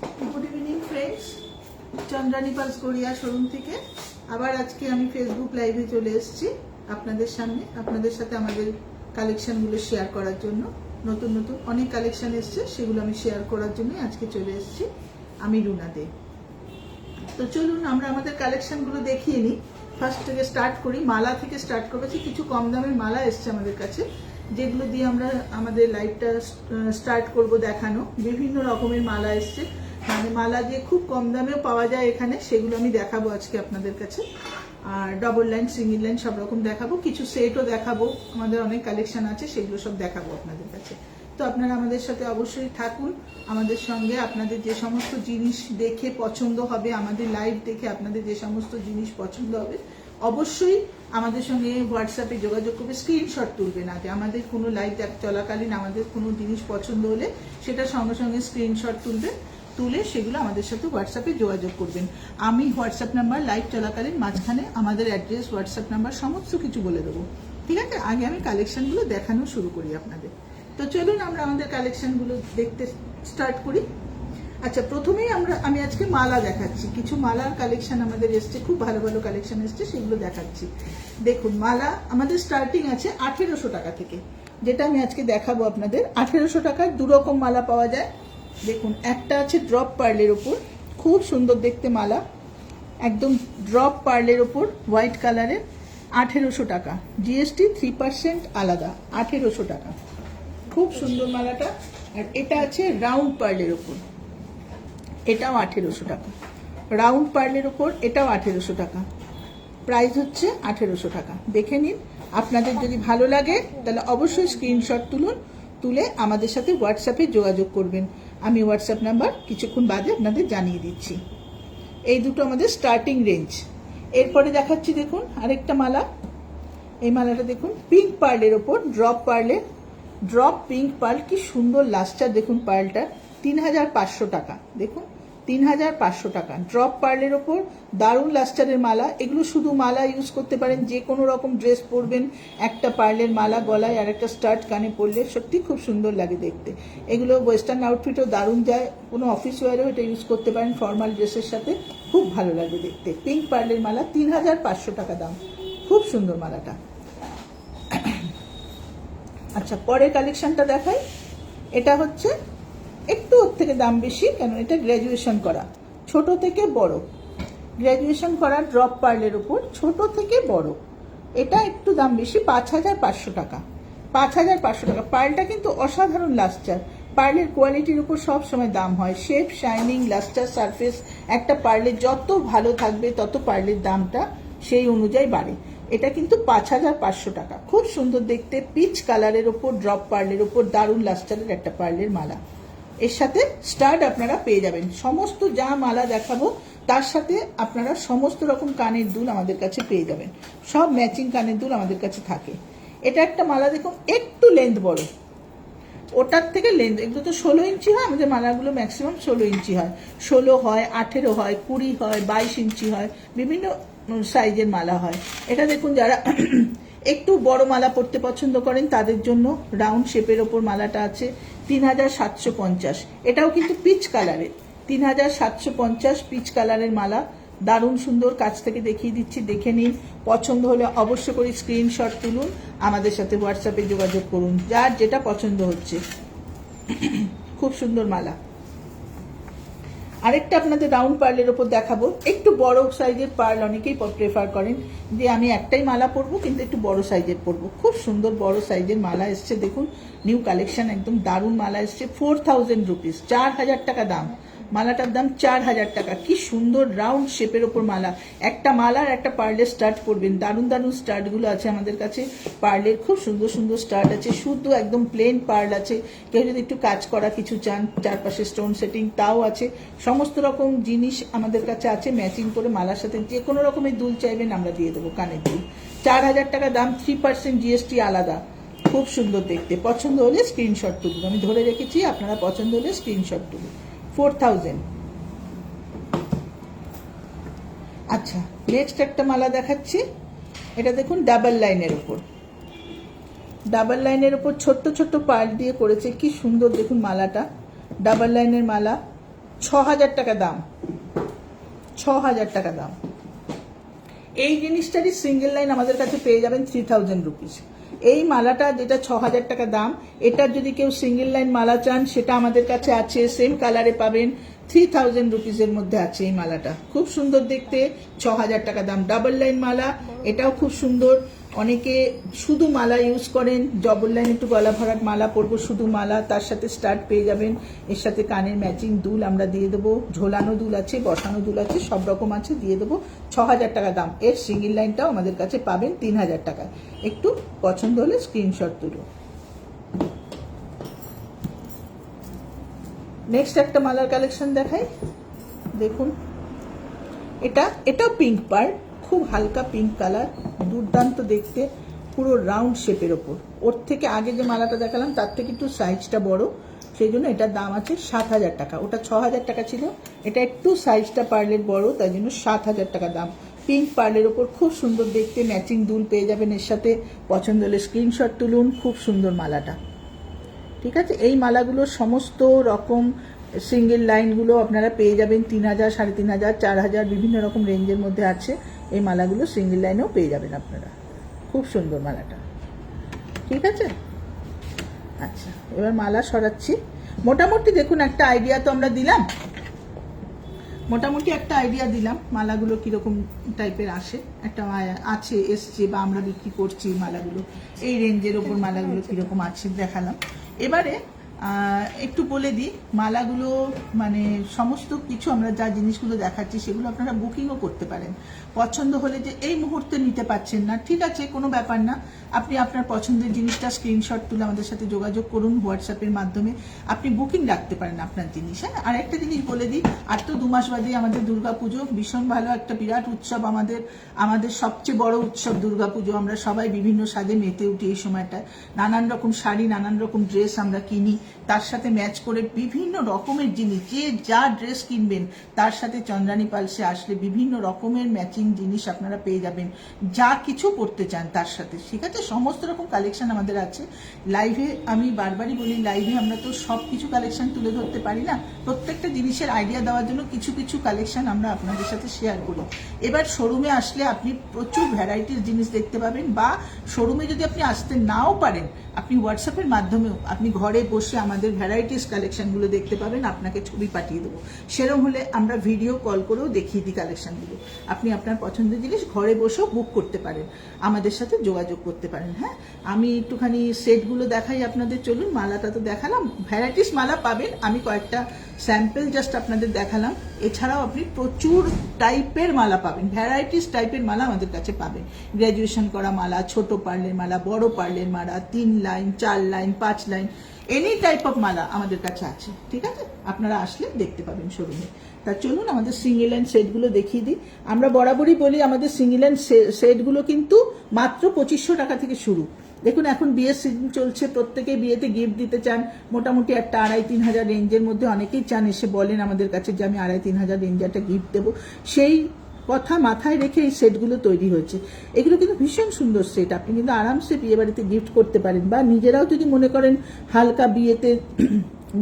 Good evening friends, Chandrani pulse Garia showroom থেকে আবার আজকে আমি ফেসবুক লাইভে চলে এসেছি আপনাদের সামনে, আপনাদের সাথে আমাদের কালেকশনগুলো শেয়ার করার জন্য। নতুন নতুন অনেক কালেকশন এসছে, সেগুলো আমি শেয়ার করার জন্য আজকে চলে এসেছি। আমি রুনা দে। তো চলুন আমরা আমাদের কালেকশনগুলো দেখিয়ে নিই। ফার্স্ট থেকে স্টার্ট করি, মালা থেকে স্টার্ট করেছি। কিছু কম দামের মালা এসছে আমাদের কাছে, যেগুলো দিয়ে আমরা আমাদের লাইভটা স্টার্ট করব দেখানো। বিভিন্ন রকমের মালা এসছে, মানে মালা যে খুব কম দামেও পাওয়া যায় এখানে, সেগুলো আমি দেখাবো আজকে আপনাদের কাছে। আর ডবল লাইন, সিঙ্গেল লাইন সব রকম দেখাবো, কিছু সেটও দেখাবো। আমাদের অনেক কালেকশন আছে, সেগুলো সব দেখাবো আপনাদের কাছে। তো আপনারা আমাদের সাথে অবশ্যই থাকুন, আমাদের সঙ্গে। আপনাদের যে সমস্ত জিনিস দেখে পছন্দ হবে, আমাদের লাইভ দেখে আপনাদের যে সমস্ত জিনিস পছন্দ হবে, অবশ্যই আমাদের সঙ্গে হোয়াটসঅ্যাপে যোগাযোগ করবে। স্ক্রিনশট তুলবে না, যে আমাদের কোনো লাইভ চলাকালীন আমাদের কোনো জিনিস পছন্দ হলে সেটা সঙ্গে সঙ্গে স্ক্রিনশট তুলে সেগুলো আমাদের সাথে হোয়াটসঅ্যাপে যোগাযোগ করবেন। আমি হোয়াটসঅ্যাপ নাম্বার লাইভ চলাকালীন মাঝখানে আমাদের অ্যাড্রেস, হোয়াটসঅ্যাপ নাম্বার সমস্ত কিছু বলে দেবো, ঠিক আছে? আগে আমি কালেকশনগুলো দেখানো শুরু করি আপনাদের। তো চলুন আমরা আমাদের কালেকশনগুলো দেখতে স্টার্ট করি। আচ্ছা, প্রথমেই আমি আজকে মালা দেখাচ্ছি। কিছু মালার কালেকশন আমাদের এসছে, খুব ভালো ভালো কালেকশন এসছে, সেগুলো দেখাচ্ছি। দেখুন, মালা আমাদের স্টার্টিং আছে 1800 টাকা থেকে, যেটা আমি আজকে দেখাবো আপনাদের। 1800 টাকায় দুরকম মালা পাওয়া যায়। দেখুন, একটা আছে ড্রপ পার্লের ওপর, খুব সুন্দর দেখতে মালা, একদম ড্রপ পার্লের ওপর হোয়াইট কালারের। 1800 টাকা, জিএসটি 3% আলাদা। 1800 টাকা, খুব সুন্দর মালাটা। আর এটা আছে রাউন্ড পার্লের ওপর, এটাও 1800 টাকা। রাউন্ড পার্লের ওপর এটাও 1800 টাকা। প্রাইস হচ্ছে 1800 টাকা। দেখে নিন, আপনাদের যদি ভালো লাগে তাহলে অবশ্যই স্ক্রিনশট তুলে আমাদের সাথে হোয়াটসঅ্যাপে যোগাযোগ করবেন। আমি হোয়াটসঅ্যাপ নাম্বার কিছুক্ষণ বাদে আপনাদের জানিয়ে দিচ্ছি। এই দুটো আমাদের স্টার্টিং রেঞ্জ। এরপরে দেখাচ্ছি, দেখুন আরেকটা মালা। এই মালাটা দেখুন, পিঙ্ক পার্লের ওপর ড্রপ পার্লের, ড্রপ পিঙ্ক পার্ল। কি সুন্দর লাস্টার দেখুন পার্লটা। 3500 টাকা। দেখুন, 3500 টাকা ড্রপ পার্লের ওপর, দারুণ লাস্টারের মালা। এগুলো শুধু মালা ইউজ করতে পারেন, যে কোনো রকম ড্রেস পরবেন, একটা পার্লের মালা গলায় আর একটা স্টার্ট কানে পরলে সত্যি খুব সুন্দর লাগে দেখতে। এগুলো ওয়েস্টার্ন আউটফিটও দারুণ যায়, কোনো অফিস ওয়ারেও এটা ইউজ করতে পারেন, ফর্মাল ড্রেসের সাথে খুব ভালো লাগে দেখতে। পিঙ্ক পার্লের মালা, 3500 টাকা দাম। খুব সুন্দর মালাটা। আচ্ছা, পরের কালেকশনটা দেখাই। এটা হচ্ছে একটু ওর থেকে দাম বেশি, কেন এটা গ্র্যাজুয়েশন করা, ছোট থেকে বড় গ্র্যাজুয়েশন করা ড্রপ পার্লের উপর, ছোট থেকে বড়। এটা একটু দাম বেশি, 5500 টাকা। 5500 টাকা। পার্লটা কিন্তু অসাধারণ লাস্টার। পার্লের কোয়ালিটির উপর সব সময় দাম হয়। Shape, shining, লাস্টার, surface. একটা পার্লের যত ভালো থাকবে তত পার্লের দামটা সেই অনুযায়ী বাড়ে। এটা কিন্তু 5500 টাকা। খুব সুন্দর দেখতে, পিচ কালারের ওপর ড্রপ পার্লের ওপর দারুণ লাস্টারের একটা পার্লের মালা। এর সাথে স্টাড আপনারা পেয়ে যাবেন। সমস্ত যা মালা দেখাবো তার সাথে আপনারা সমস্ত রকম কানের দুল আমাদের কাছে পেয়ে যাবেন। সব ম্যাচিং কানের দুল আমাদের কাছে থাকে। এটা একটা মালা দেখুন, একটু লেন্থ বড়, ওটার থেকে লেন্থ। এগুলো তো 16 ইঞ্চি হয়, আমাদের মালাগুলো ম্যাক্সিমাম 16 ইঞ্চি হয়। 16 হয়, 18 হয়, 20 হয়, 22 ইঞ্চি হয়, বিভিন্ন সাইজের মালা হয়। এটা দেখুন, যারা একটু বড় মালা পরতে পছন্দ করেন তাদের জন্য রাউন্ড শেপের ওপর মালাটা আছে, 3750। এটাও কিন্তু পিচ কালারের, 3750 পিচ কালারের মালা। দারুণ সুন্দর, কাছ থেকে দেখিয়ে দিচ্ছি, দেখে নিন। পছন্দ হলে অবশ্য করে স্ক্রিনশট তুলুন, আমাদের সাথে হোয়াটসঅ্যাপে যোগাযোগ করুন, যার যেটা পছন্দ হচ্ছে। খুব সুন্দর মালা। আরেকটা আপনাদের রাউন্ড পার্লের ওপর দেখাবো, একটু বড় সাইজের পার্ল অনেকেই প্রেফার করেন, যে আমি একটাই মালা পরবো কিন্তু একটু বড় সাইজের পরবো। খুব সুন্দর বড় সাইজের মালা এসছে, দেখুন নিউ কালেকশন, একদম দারুণ মালা এসছে। 4000 রুপিস, 4000 টাকা দাম। মালাটার দাম 4000 টাকা। কি সুন্দর রাউন্ড শেপের ওপর মালা। একটা মালার একটা পার্লের স্টার্ট করবেন, দারুণ দারুণ স্টার্টগুলো আছে আমাদের কাছে। পার্লের খুব সুন্দর সুন্দর স্টার্ট আছে, শুদ্ধ একদম প্লেন পার্ল আছে। কেউ যদি একটু কাজ করা কিছু চান, চারপাশে স্টোন সেটিং, তাও আছে। সমস্ত রকম জিনিস আমাদের কাছে আছে, ম্যাচিং করে মালার সাথে যে কোনো রকমের দুল চাইবেন আমরা দিয়ে দেবো, কানের দুল। 4000 টাকা দাম, 3% জিএসটি আলাদা। খুব সুন্দর দেখতে। পছন্দ হলে স্ক্রিনশট তুলুন, আমি ধরে রেখেছি, আপনারা পছন্দ হলে স্ক্রিনশট তুলুন। 4000। আচ্ছা, নেক্সট একটা মালা দেখাচ্ছি। এটা দেখুন, ডাবল লাইনের উপর, ডাবল লাইনের উপর ছোট্ট ছোট্ট পার্ল দিয়ে করেছে। কি সুন্দর দেখুন মালাটা, ডাবল লাইনের মালা। 6,000 টাকা দাম, 6,000 টাকা দাম। এই জিনিসটারই সিঙ্গেল লাইন আমাদের কাছে পেয়ে যাবেন 3000 রুপিস। এই মালাটা যেটা 6,000 টাকা দাম, এটার যদি কেউ সিঙ্গেল লাইন মালা চান সেটা আমাদের কাছে আছে, সেম কালারে পাবেন, 3000 রুপিসের মধ্যে আছে। এই মালাটা খুব সুন্দর দেখতে, 6,000 টাকা দাম। ডাবল লাইন মালা, এটাও খুব সুন্দর। অনেকে শুধু মালা ইউজ করেন, ডবল লাইন একটু গলা ভরাট মালা পরবো, শুধু মালা, তার সাথে স্টার্ট পেয়ে যাবেন, এর সাথে কানের ম্যাচিং দুল আমরা দিয়ে দেবো, ঝোলানো দুল আছে, বসানো দুল আছে, সব রকম আছে, দিয়ে দেবো। 6,000 টাকা দাম। এর সিঙ্গেল লাইনটাও আমাদের কাছে পাবেন 3,000 টাকায়। একটু পছন্দ হলে স্ক্রিনশট তুলো। নেক্সট একটা মালার কালেকশন দেখাই, দেখুন। এটাও পিঙ্ক পার্ল, খুব হালকা পিঙ্ক কালার, দুর্দান্ত দেখতে, পুরো রাউন্ড শেপের ওপর। ওর থেকে আগে যে মালাটা দেখালাম তার থেকে একটু সাইজটা বড়, সেই জন্য এটার দাম আছে 7,000 টাকা। ওটা 6,000 টাকা ছিল, এটা একটু সাইজটা পার্লের বড়, তাই জন্য 7,000 টাকা দাম। পিঙ্ক পার্লের ওপর খুব সুন্দর দেখতে, ম্যাচিং দুল পেয়ে যাবেন এর সাথে। পছন্দ হলে স্ক্রিনশট তুলুন। খুব সুন্দর মালাটা, ঠিক আছে। এই মালাগুলো সমস্ত রকম সিঙ্গেল লাইনগুলো আপনারা পেয়ে যাবেন 3,000, 3,500, 4,000, বিভিন্ন রকম রেঞ্জের মধ্যে আছে। এই মালাগুলো সিঙ্গেল লাইনেও পেয়ে যাবেন আপনারা। খুব সুন্দর মালাটা, ঠিক আছে। আচ্ছা, এবার মালা সরাচ্ছি। মোটামুটি দেখুন একটা আইডিয়া তো আমরা দিলাম, মোটামুটি একটা আইডিয়া দিলাম মালাগুলো কিরকম টাইপের আসে, একটা আছে এসছে বা আমরা বিক্রি করছি মালাগুলো, এই রেঞ্জের ওপর মালাগুলো কিরকম আছে দেখালাম। এবারে একটু বলে দিই, মালাগুলো মানে সমস্ত কিছু আমরা যা জিনিসগুলো দেখাচ্ছি সেগুলো আপনারা বুকিংও করতে পারেন। পছন্দ হলে যে এই মুহূর্তে নিতে পারছেন না, ঠিক আছে, কোনো ব্যাপার না। আপনি আপনার পছন্দের জিনিসটা স্ক্রিনশট তুলে আমাদের সাথে যোগাযোগ করুন হোয়াটসঅ্যাপের মাধ্যমে, আপনি বুকিং রাখতে পারেন আপনার জিনিস। হ্যাঁ, আর একটা জিনিস বলে দিই, আর তো 2 মাস বাদে আমাদের দুর্গাপুজো, ভীষণ ভালো একটা বিরাট উৎসব, আমাদের সবচেয়ে বড় উৎসব দুর্গাপুজো। আমরা সবাই বিভিন্ন সাজে মেতে উঠি এই সময়টায়, নানান রকম শাড়ি, নানান রকম ড্রেস আমরা কিনি, তার সাথে ম্যাচ করে বিভিন্ন রকমের জিনিস, যে যা ড্রেস কিনবেন তার সাথে চন্দ্রানী পালসে আসলে বিভিন্ন রকমের ম্যাচিং জিনিস আপনারা পেয়ে যাবেন, যা কিছু পড়তে চান তার সাথে, ঠিক আছে। সমস্ত রকম কালেকশন আমাদের আছে। লাইভে আমি বারবারই বলি, লাইভে আমরা তো সব কিছু কালেকশন তুলে ধরতে পারি না, প্রত্যেকটা জিনিসের আইডিয়া দেওয়ার জন্য কিছু কিছু কালেকশন আমরা আপনাদের সাথে শেয়ার করি। এবার শোরুমে আসলে আপনি প্রচুর ভ্যারাইটির জিনিস দেখতে পাবেন, বা শোরুমে যদি আপনি আসতে নাও পারেন, আপনি হোয়াটসঅ্যাপের মাধ্যমেও আপনি ঘরে বসে আমাদের ভ্যারাইটিস কালেকশনগুলো দেখতে পাবেন, আপনাকে ছবি পাঠিয়ে দেবো। সেরকম হলে আমরা ভিডিও কল করেও দেখিয়ে দিই কালেকশনগুলো। আপনি আপনার পছন্দের জিনিস ঘরে বসেও বুক করতে পারেন, আমাদের সাথে যোগাযোগ করতে পারেন। হ্যাঁ, আমি একটুখানি সেটগুলো দেখাই আপনাদের, চলুন। মালাটা তো দেখালাম, ভ্যারাইটিস মালা পাবেন, আমি কয়েকটা স্যাম্পল জাস্ট আপনাদের দেখালাম। এছাড়াও আপনি প্রচুর টাইপের মালা পাবেন, ভ্যারাইটিস টাইপের মালা আমাদের কাছে পাবেন। গ্র্যাজুয়েশন করা মালা, ছোট পার্লের মালা, বড় পার্লের মালা, 3 line, 4 line, 5 line, any type of মালা আমাদের কাছে আছে, ঠিক আছে। আপনারা আসলে দেখতে পাবেন শোরুমে। তা চলুন আমাদের সিঙ্গেল হ্যান্ড সেটগুলো দেখিয়ে দিই। আমরা বরাবরই বলি আমাদের সিঙ্গেল হ্যান্ড সেটগুলো কিন্তু মাত্র 2500 টাকা থেকে শুরু। দেখুন, এখন বিয়ের সিজন চলছে, প্রত্যেকে বিয়েতে গিফট দিতে চান, মোটামুটি একটা 2,500-3,000 রেঞ্জের মধ্যে অনেকেই চান, এসে বলেন আমাদের কাছে যে আমি 2,500-3,000 রেঞ্জে একটা গিফট দেবো। সেই কথা মাথায় রেখে এই সেটগুলো তৈরি হয়েছে। এগুলো কিন্তু ভীষণ সুন্দর সেট, আপনি কিন্তু আরামসে বিয়ে বাড়িতে গিফট করতে পারেন, বা নিজেরাও যদি মনে করেন হালকা বিয়েতে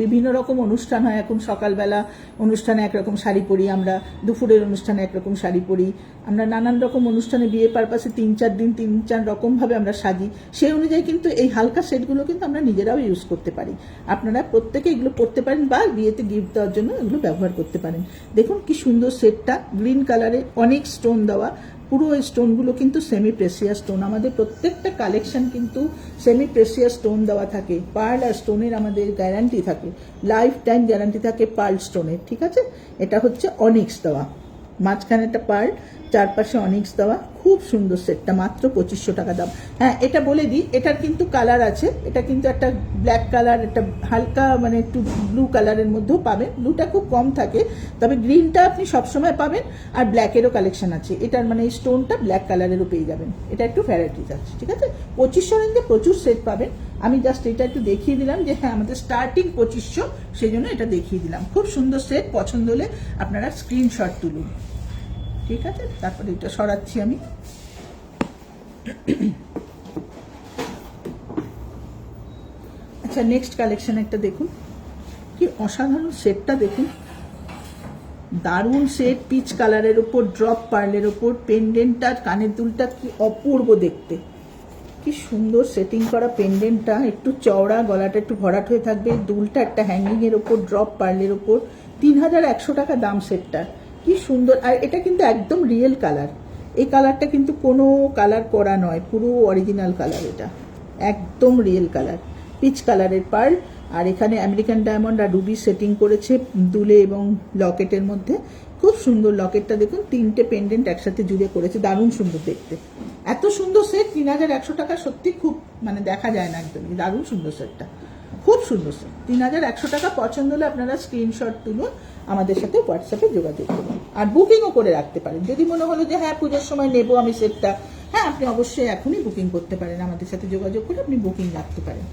বিভিন্ন রকম অনুষ্ঠান হয়, এখন সকালবেলা অনুষ্ঠানে একরকম শাড়ি পরি আমরা, দুপুরের অনুষ্ঠানে একরকম শাড়ি পরি আমরা, নানান রকম অনুষ্ঠানে বিয়ে পারপাসে 3-4 দিন 3-4 রকমভাবে আমরা সাজি, সেই অনুযায়ী কিন্তু এই হালকা সেটগুলো কিন্তু আমরা নিজেরাও ইউজ করতে পারি। আপনারা প্রত্যেকে এগুলো পরতে পারেন বা বিয়েতে গিফট দেওয়ার জন্য এগুলো ব্যবহার করতে পারেন। দেখুন কি সুন্দর সেটটা, গ্রিন কালারে অনেক স্টোন দেওয়া, পুরো এই স্টোনগুলো কিন্তু সেমি প্রেসিয়াস স্টোন। আমাদের প্রত্যেকটা কালেকশন কিন্তু সেমি প্রেসিয়াস স্টোন দেওয়া থাকে, পার্ল আর স্টোনের আমাদের গ্যারান্টি থাকে, লাইফ টাইম গ্যারান্টি থাকে পার্ল স্টোনের, ঠিক আছে। এটা হচ্ছে অনিক্স দেওয়া, মাঝখানে একটা পার্ল, চারপাশে অনিক্স দেওয়া, খুব সুন্দর সেটটা, মাত্র 2500 টাকা দাম। হ্যাঁ, এটা বলে দিই, এটার কিন্তু কালার আছে, এটা কিন্তু একটা ব্ল্যাক কালার, একটা হালকা মানে একটু ব্লু কালারের মধ্যেও পাবেন, ব্লুটা খুব কম থাকে, তবে গ্রিনটা আপনি সবসময় পাবেন, আর ব্ল্যাকেরও কালেকশন আছে। এটার মানে এই স্টোনটা ব্ল্যাক কালারেরও পেয়ে যাবেন, এটা একটু ভ্যারাইটিস আছে, ঠিক আছে। 2500 রেঞ্জে প্রচুর সেট পাবেন। আমি জাস্ট এটা একটু দেখিয়ে দিলাম যে হ্যাঁ আমাদের স্টার্টিং 2500, সেই জন্য এটা দেখিয়ে দিলাম। খুব সুন্দর সেট, পছন্দ হলে আপনারা স্ক্রিনশট তুলুন, ঠিক আছে। তারপরে এটা সরাচ্ছি আমি। আচ্ছা, নেক্সট কালেকশন একটা দেখুন, কি অসাধারণ সেটটা দেখুন, দারুণ সেট, পিচ কালারের ওপর ড্রপ পার্লের ওপর পেন্ডেন্টটা, কানের দুলটা কি অপূর্ব দেখতে, কি সুন্দর সেটিং করা পেন্ডেন্টটা, একটু চওড়া, গলাটা একটু ভরাট হয়ে থাকবে, দুলটা একটা হ্যাঙ্গিং এর ওপর ড্রপ পার্লের ওপর। 3100 টাকা দাম সেটটা, কি সুন্দর। আর এটা কিন্তু একদম রিয়েল কালার, এই কালারটা কিন্তু কোনো কালার করা নয়, পুরো অরিজিনাল কালার, এটা একদম রিয়েল কালার, পিচ কালারের পার্ল। আর এখানে আমেরিকান ডায়মন্ড আর রুবি সেটিং করেছে দুলে এবং লকেটের মধ্যে, খুব সুন্দর। লকেটটা দেখুন, 3টে পেন্ডেন্ট একসাথে জুড়ে করেছে, দারুণ সুন্দর দেখতে। এত সুন্দর সেট 3100 টাকা, সত্যি খুব মানে দেখা যায় না একদমই, দারুণ সুন্দর সেটটা, খুব সুন্দর সেট। 3100 টাকা। পছন্দ হলে আপনারা স্ক্রিনশট তুলুন, আমাদের সাথে হোয়াটসঅ্যাপে যোগাযোগ করুন, আর বুকিংও করে রাখতে পারেন। যদি মনে হলো যে হ্যাঁ পুজোর সময় নেবো আমি সেটটা, হ্যাঁ আপনি অবশ্যই এখনই বুকিং করতে পারেন, আমাদের সাথে যোগাযোগ করে আপনি বুকিং রাখতে পারেন।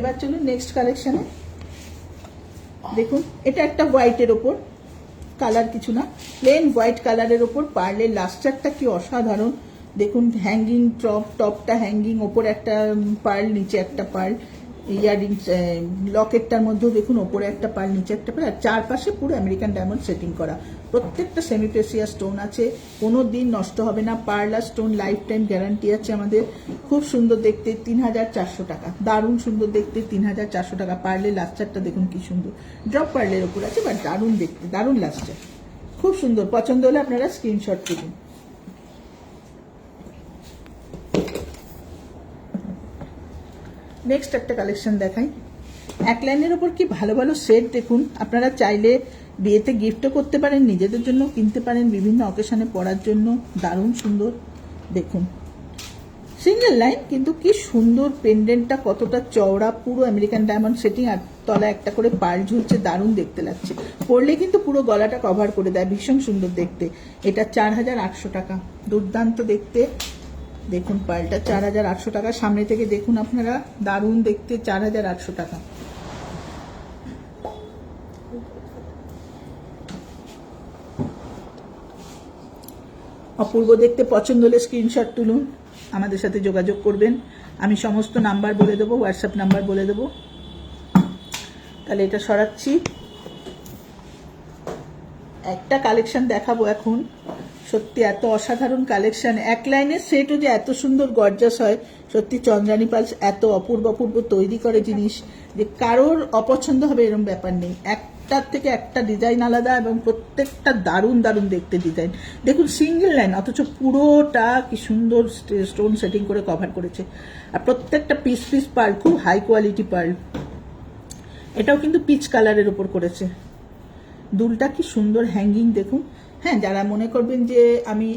এবার চলুন নেক্সট কালেকশনে। দেখুন, এটা একটা হোয়াইটের ওপর, কালার কিছু না, প্লেন হোয়াইট কালারের ওপর পার্লের লাস্টারটা কি অসাধারণ দেখুন। হ্যাঙ্গিং টপটা হ্যাঙ্গিং, ওপরে একটা পার্ল, নিচে একটা পার্ল, ইয়াররিংস লকেটটার মধ্যেও দেখুন, ওপরে একটা পার্ল, নিচে একটা পার্ল, আর চারপাশে পুরো আমেরিকান ডায়মন্ড সেটিং করা। প্রত্যেকটা সেমি প্রেসিয়াস স্টোন আছে, কোনো দিন নষ্ট হবে না। পার্ল আর স্টোন লাইফ টাইম গ্যারান্টি আছে আমাদের। খুব সুন্দর দেখতে, 3400 টাকা, দারুণ সুন্দর দেখতে, 3400 টাকা। পার্লের লাস্টারটা দেখুন কি সুন্দর, ড্রপ পার্লের ওপর আছে, বাট দারুণ দেখতে, দারুণ লাস্টার, খুব সুন্দর। পছন্দ হলে আপনারা স্ক্রিনশট তুলুন। নেক্সট একটা কালেকশন দেখাই, এক লাইনের ওপর কি ভালো ভালো সেট দেখুন। আপনারা চাইলে বিয়েতে গিফটও করতে পারেন, নিজেদের জন্য কিনতে পারেন, বিভিন্ন অকেশনে পরার জন্য, দারুণ সুন্দর দেখুন। সিঙ্গেল লাইন কিন্তু কি সুন্দর, পেন্ডেন্টটা কতটা চওড়া, পুরো আমেরিকান ডায়মন্ড সেটিং, আর তলা একটা করে পার্ল ঝুলছে, দারুণ দেখতে লাগছে। পরলে কিন্তু পুরো গলাটা কভার করে দেয়, ভীষণ সুন্দর দেখতে। এটা 4800 টাকা, দুর্দান্ত দেখতে। দেখুন পার্লটা 4800 টাকা, সামনে থেকে দেখুন আপনারা, দারুণ দেখতে, 4800 টাকা। অপূর্ব দেখতে। পছন্দ হলে স্ক্রিনশট তুলুন, আমাদের সাথে যোগাযোগ করবেন। আমি সমস্ত নাম্বার বলে দেবো, হোয়াটসঅ্যাপ নাম্বার বলে দেবো। তাহলে এটা সরাচ্ছি, একটা কালেকশন দেখাবো এখন। সত্যি এত অসাধারণ কালেকশন, এক লাইনের সেটও যে এত সুন্দর গর্জাস হয়, সত্যি চন্দ্রানী পালস এত অপূর্ব অপূর্ব তৈরি করে জিনিস যে কারোর অপছন্দ হবে এরকম ব্যাপার নেই। একটার থেকে একটা ডিজাইন আলাদা, এবং প্রত্যেকটা দারুণ দারুণ দেখতে ডিজাইন। দেখুন সিঙ্গেল লাইন, অথচ পুরোটা কি সুন্দর স্টোন সেটিং করে কভার করেছে, আর প্রত্যেকটা পিস পিস পার্ল, খুব হাই কোয়ালিটি পার্ল। এটাও কিন্তু পিচ কালারের উপর করেছে। দুলটা কি সুন্দর হ্যাঙ্গিং দেখুন। হ্যাঁ, যারা মনে করবেন যে আমি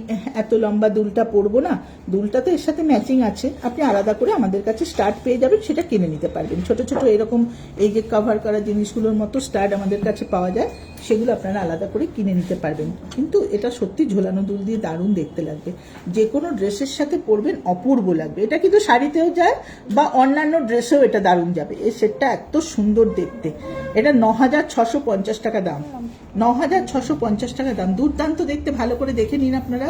এত লম্বা দুলটা পরবো না, দুলটা তো এর সাথে ম্যাচিং আছে, আপনি আলাদা করে আমাদের কাছে স্টার্ট পেয়ে যাবেন, সেটা কিনে নিতে পারবেন। ছোট ছোট এরকম এই যে কভার করা জিনিসগুলোর মতো স্টার্ট আমাদের কাছে পাওয়া যায়, সেগুলো আপনারা আলাদা করে কিনে নিতে পারবেন। কিন্তু এটা সত্যি ঝোলানো দুল দিয়ে দারুণ দেখতে লাগবে, যে কোনো ড্রেসের সাথে পরবেন অপূর্ব লাগবে। এটা কিন্তু শাড়িতেও যায় বা অন্যান্য ড্রেসেও এটা দারুণ যাবে। এই সেটটা এত সুন্দর দেখতে, এটা 9650 টাকা দাম, 9650 টাকা দাম, দুর্দান্ত দেখতে। ভালো করে দেখে নিন আপনারা,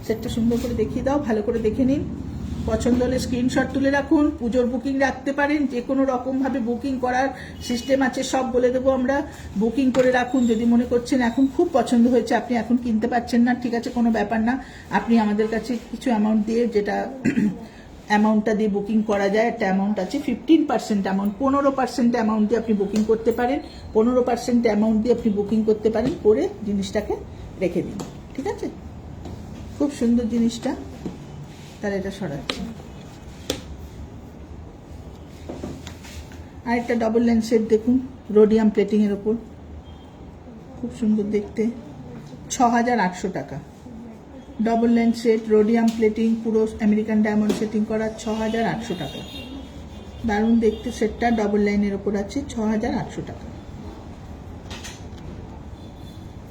সেটটা সুন্দর করে দেখিয়ে দাও, ভালো করে দেখে নিন। পছন্দ হলে স্ক্রিনশট তুলে রাখুন, পুজোর বুকিং রাখতে পারেন, যে কোনো রকমভাবে বুকিং করার সিস্টেম আছে, সব বলে দেবো আমরা। বুকিং করে রাখুন, যদি মনে করছেন এখন খুব পছন্দ হয়েছে, আপনি এখন কিনতে পারছেন না, ঠিক আছে, কোনো ব্যাপার না। আপনি আমাদের কাছে কিছু অ্যামাউন্ট দিয়ে, যেটা অ্যামাউন্টটা দিয়ে বুকিং করা যায়, একটা অ্যামাউন্ট আছে 15% অ্যামাউন্ট, 15% অ্যামাউন্ট দিয়ে আপনি বুকিং করতে পারেন, 15% অ্যামাউন্ট দিয়ে আপনি বুকিং করতে পারেন, করে জিনিসটাকে রেখে দিন, ঠিক আছে। খুব সুন্দর জিনিসটা। তাহলে এটা সরাচ্ছি। আর একটা ডবল লাইন সেট দেখুন, রোডিয়াম প্লেটিং এর ওপর, খুব সুন্দর দেখতে, 6800 টাকা। Double line set, rhodium plating, পুরো আমেরিকান ডায়মন্ড সেটিং করা, 6800 টাকা। দারুণ দেখতে সেটটা, ডবল লাইনের ওপর আছে, 6800 টাকা।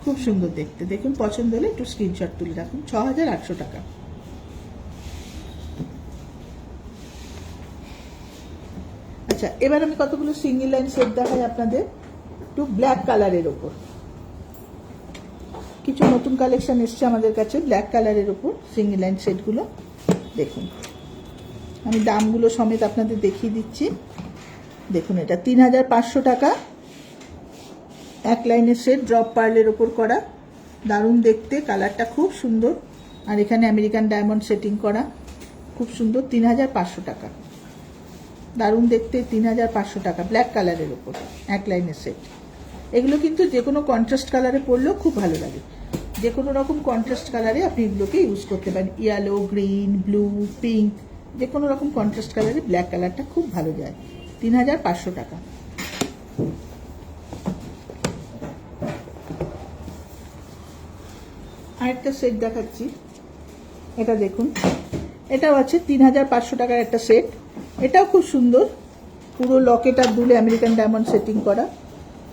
খুব সুন্দর দেখতে, দেখুন। পছন্দ হলে একটু স্ক্রিনশট তুলে রাখুন, 6800 টাকা। আচ্ছা, এবার আমি কতগুলো সিঙ্গেল লাইন সেট দেখাই আপনাদের, একটু ব্ল্যাক কালারের ওপর। কিছু নতুন কালেকশন এসছে আমাদের কাছে ব্ল্যাক কালারের ওপর, সিঙ্গেল লাইন সেটগুলো দেখুন। আমি দামগুলো সমেত আপনাদের দেখিয়ে দিচ্ছি। দেখুন, এটা 3500 টাকা, এক লাইনের সেট, ড্রপ পার্লের ওপর করা, দারুণ দেখতে, কালারটা খুব সুন্দর। আর এখানে আমেরিকান ডায়মন্ড সেটিং করা, খুব সুন্দর। 3500 টাকা, দারুণ দেখতে। 3500 টাকা, ব্ল্যাক কালারের ওপর এক লাইনের সেট। এগুলো কিন্তু যে কোনো কন্ট্রাস্ট কালারে পরলেও খুব ভালো লাগে। যে কোনো রকম কন্ট্রাস্ট কালারে আপনি এগুলোকে ইউজ করতে পারেন। ইয়েলো, গ্রিন, ব্লু, পিঙ্ক, যে কোনো রকম কন্ট্রাস্ট কালারে ব্ল্যাক কালারটা খুব ভালো যায়। 3500 টাকা। আরেকটা সেট দেখাচ্ছি, এটা দেখুন, এটাও আছে 3500 টাকার একটা সেট। এটাও খুব সুন্দর, পুরো লকেট আর দুলে আমেরিকান ডায়মন্ড সেটিং করা,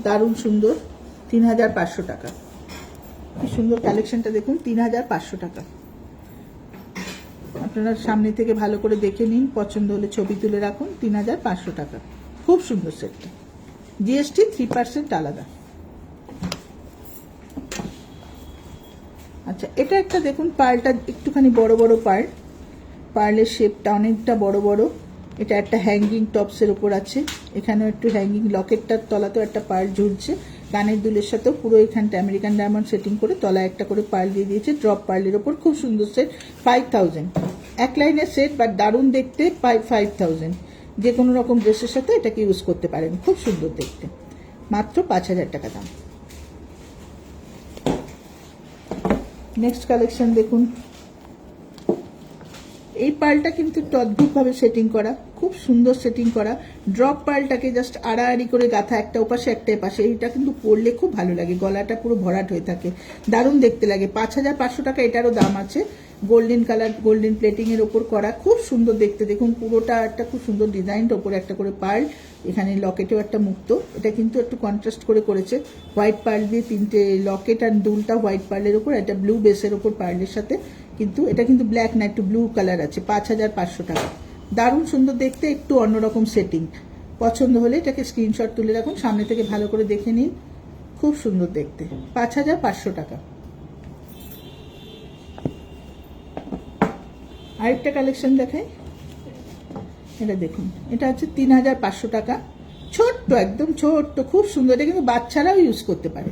দারুণ সুন্দর। 3500 টাকা, কি সুন্দর কালেকশনটা দেখুন। 3500 টাকা। আপনারা সামনে থেকে ভালো করে দেখে নিন, পছন্দ হলে ছবি তুলে রাখুন। 3500 টাকা, খুব সুন্দর সেটটা। জিএসটি 3% আলাদা। আচ্ছা, এটা একটা দেখুন, পার্লটা একটুখানি বড় বড় পার্ল, পার্লের শেপটা অনেকটা বড় বড়। এটা একটা হ্যাঙ্গিং টপসের উপর আছে, এখানেও একটু হ্যাঙ্গিং, লকেটটার তলাতেও একটা পার্ল ঝুলছে, কানের দুলের সাথেও পুরো এখানটা আমেরিকান ডায়মন্ড সেটিং করে তলায় একটা করে পার্ল দিয়ে দিয়েছে, ড্রপ পার্লের ওপর। খুব সুন্দর সেট, 5000। এক লাইনের সেট, বাট দারুণ দেখতে। 5000, যে কোনো রকম ড্রেসের সাথে এটাকে ইউজ করতে পারেন, খুব সুন্দর দেখতে। মাত্র 5000 টাকা দাম। নেক্সট কালেকশন দেখুন, এই পার্লটা কিন্তু একটু অদ্ভুতভাবে সেটিং করা, খুব সুন্দর সেটিং করা। ড্রপ পার্লটাকে জাস্ট আড়াআড়ি করে গাঁথা, একটা ওপাশে একটা এপাশে। এইটা কিন্তু পরলে খুব ভালো লাগে, গলাটা পুরো ভরাট হয়ে থাকে, দারুণ দেখতে লাগে। 5500 টাকা এটারও দাম আছে। গোল্ডেন কালার, গোল্ডেন প্লেটিং এর ওপর করা, খুব সুন্দর দেখতে। দেখুন পুরোটা একটা খুব সুন্দর ডিজাইন, ওপরে একটা করে পার্ল, এখানে লকেটেও একটা মুক্ত। এটা কিন্তু একটু কন্ট্রাস্ট করে করেছে, হোয়াইট পার্ল দিয়ে 3টে লকেট, আর দুলটা হোয়াইট পার্লের ওপর, একটা ব্লু বেসের ওপর পার্লের সাথে। কিন্তু এটা কিন্তু ব্ল্যাক না, একটু ব্লু কালার আছে। 5500 টাকা, দারুণ সুন্দর দেখতে, একটু অন্যরকম সেটিং। পছন্দ হলে এটাকে স্ক্রিনশট তুলে রাখুন, সামনে থেকে ভালো করে দেখে নিন, খুব সুন্দর দেখতে। 5500 টাকা। আরেকটা কালেকশন দেখাই, এটা দেখুন, এটা হচ্ছে 3500 টাকা। ছোট্ট, একদম ছোট্ট, খুব সুন্দর। এটা কিন্তু বাচ্চারাও ইউজ করতে পারে,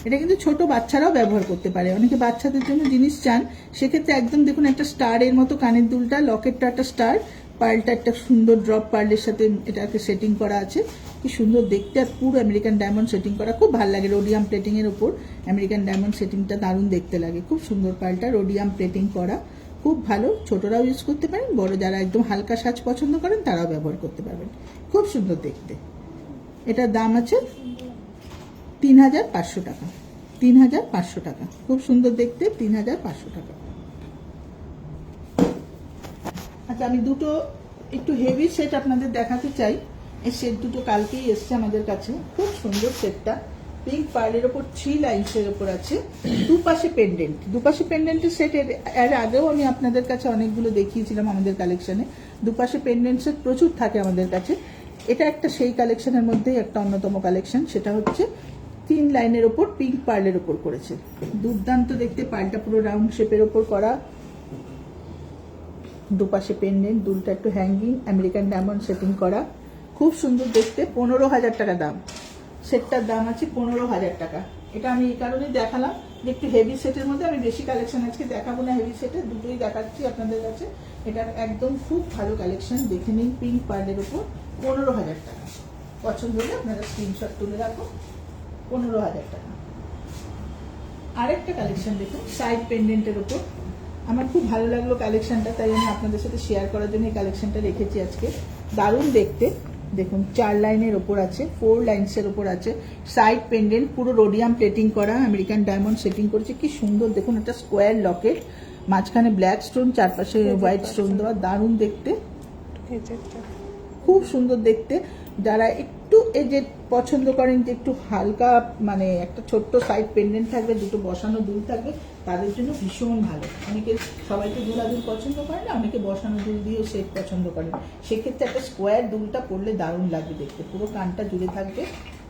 এটা কিন্তু ছোট বাচ্চারাও ব্যবহার করতে পারে। অনেকে বাচ্চাদের জন্য জিনিস চান, সেক্ষেত্রে একদম দেখুন একটা স্টারের মতো কানের দুলটা, লকেটটা একটা স্টার, পার্লটা একটা সুন্দর ড্রপ পার্লের সাথে এটাকে সেটিং করা আছে, কি সুন্দর দেখতে। আর পুরো আমেরিকান ডায়মন্ড সেটিং করা, খুব ভালো লাগে। রোডিয়াম প্লেটিং এর উপর আমেরিকান ডায়মন্ড সেটিংটা দারুণ দেখতে লাগে, খুব সুন্দর। পার্লটা রোডিয়াম প্লেটিং করা, খুব ভালো। ছোটরাও ইউজ করতে পারেন, বড় যারা একদম হালকা সাজ পছন্দ করেন তারাও ব্যবহার করতে পারবেন, খুব সুন্দর দেখতে। এটার দাম আছে 3500 টাকা। 3500 টাকা, খুব সুন্দর দেখতে। 3500 টাকা। আচ্ছা, আমি দুটো একটু হেভি সেট আপনাদের দেখাতে চাই। এই সেট দুটো কালকেই এসছে আমাদের কাছে, খুব সুন্দর সেটটা। পিঙ্ক পার্লের ওপর 3 লাইন্সের ওপর আছে, দুপাশে পেন্ডেন্ট। দুপাশে পেন্ডেন্টের সেট এর আগেও আমি আপনাদের কাছে অনেকগুলো দেখিয়েছিলাম আমাদের কালেকশনে। দুপাশে পেন্ডেন্ট সেট প্রচুর থাকে আমাদের কাছে। এটা একটা সেই কালেকশনের মধ্যেই একটা অন্যতম কালেকশন, সেটা হচ্ছে 3 লাইনের ওপর পিঙ্ক পার্লের ওপর করেছে, দুর্দান্ত দেখতে। পার্লটা পুরো রাউন্ড শেপের ওপর করা, দুপাশে পেন্ডেন্ট, দুলটা একটু হ্যাঙ্গিং, আমেরিকান ডায়মন্ড সেটিং করা, খুব সুন্দর দেখতে। 15000 টাকা দাম। সেটটার দাম আছে 15000 টাকা। এটা আমি এই কারণেই দেখালাম যে একটু হেভি সেটের মধ্যে আমি বেশি কালেকশন আজকে দেখাবো না, হেভি সেটের দুটোই দেখাচ্ছি আপনাদের কাছে। এটা একদম খুব ভালো কালেকশন, দেখে নিন। পিঙ্ক পার্লের উপর 15000 টাকা। পছন্দ হলে আপনারা স্ক্রিনশট তুলে রাখুন। 15000 টাকা। আরেকটা কালেকশন দেখুন, সাইড পেন্ডেন্টের উপর। আমার খুব ভালো লাগলো কালেকশনটা, তাই আমি আপনাদের সাথে শেয়ার করার জন্য এই কালেকশনটা রেখেছি আজকে। দারুণ দেখতে, দেখুন 4 লাইনের ওপর আছে, 4 লাইন্সের ওপর আছে। সাইড পেন্ডেন্ট, পুরো রোডিয়াম প্লেটিং করা, আমেরিকান ডায়মন্ড সেটিং করেছে, কি সুন্দর দেখুন। একটা স্কোয়ার লকেট, মাঝখানে ব্ল্যাক স্টোন, চারপাশে হোয়াইট স্টোন দেওয়া, দারুণ দেখতে, খুব সুন্দর দেখতে। যারা একটু এজেড পছন্দ করেন, যে একটু হালকা, মানে একটা ছোট্ট সাইড পেন্ডেন্ট থাকবে, দুটো বসানো দুল থাকবে, তাদের জন্য ভীষণ ভালো। অনেকে, সবাইকে দুলা দুল পছন্দ করে না, অনেকে বসানো দুল দিয়েও সেট পছন্দ করেন। সেক্ষেত্রে একটা স্কোয়ার দুলটা পরলে দারুণ লাগবে দেখতে, পুরো কানটা জুড়ে থাকবে,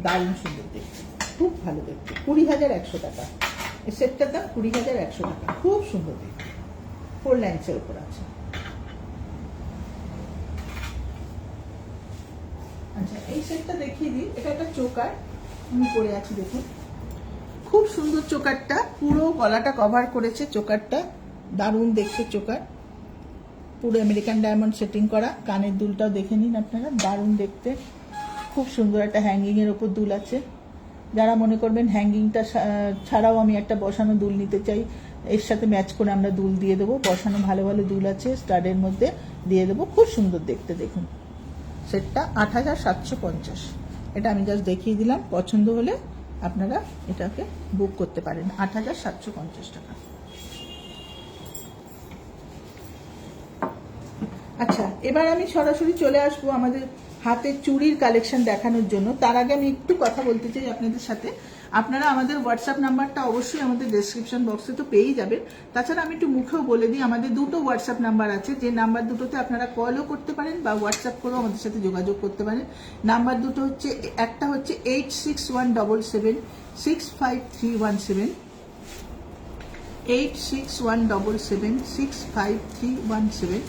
দারুণ সুন্দর দেখতে, খুব ভালো দেখতে। 20100 টাকা। এই সেটটার দাম 20100 টাকা, খুব সুন্দর দেখতে। 4 লাইন্সের উপর আছে। আচ্ছা, এই সেটটা দেখিয়ে দিই। এটা একটা চোকার, আমি পরে আছি দেখুন। খুব সুন্দর চোকারটা, পুরো গলাটা কভার করেছে চোকারটা, দারুণ দেখতে চোকার, পুরো আমেরিকান ডায়মন্ড সেটিং করা। কানের দুলটাও দেখে নিন আপনারা, দারুণ দেখতে, খুব সুন্দর একটা হ্যাঙ্গিংয়ের ওপর দুল আছে। যারা মনে করবেন হ্যাঙ্গিংটা ছাড়াও আমি একটা বসানো দুল নিতে চাই, এর সাথে ম্যাচ করে আমরা দুল দিয়ে দেবো। বসানো ভালো ভালো দুল আছে, স্টাডের মধ্যে দিয়ে দেবো, খুব সুন্দর দেখতে। দেখুন সেটটা ৮,৭৫০। এটা আমি জাস্ট দেখিয়ে দিলাম, পছন্দ হলে আপনারা এটাকে বুক করতে পারেন। ৮,৭৫০ টাকা। আচ্ছা, এবার আমি সরাসরি চলে আসবো আমাদের হাতের চুড়ির কালেকশন দেখানোর জন্য। তার আগে আমি একটু কথা বলতে চাই আপনাদের সাথে। আপনারা আমাদের হোয়াটসঅ্যাপ নাম্বারটা অবশ্যই আমাদের ডেসক্রিপশন বক্সে তো পেয়েই যাবেন। তাছাড়া আমি একটু মুখেও বলে দিই, আমাদের দুটো হোয়াটসঅ্যাপ নাম্বার আছে, যে নাম্বার দুটোতে আপনারা কলও করতে পারেন বা হোয়াটসঅ্যাপ করেও আমাদের সাথে যোগাযোগ করতে পারেন। নাম্বার দুটো হচ্ছে, একটা হচ্ছে 8617765317, 8617765317,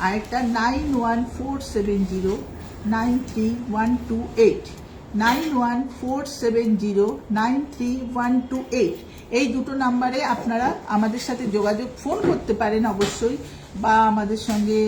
আর একটা 9147093128, 9147093128। এই দুটো নাম্বারে আপনারা আমাদের সাথে যোগাযোগ, ফোন করতে পারেন অবশ্যই, বা আমাদের সঙ্গে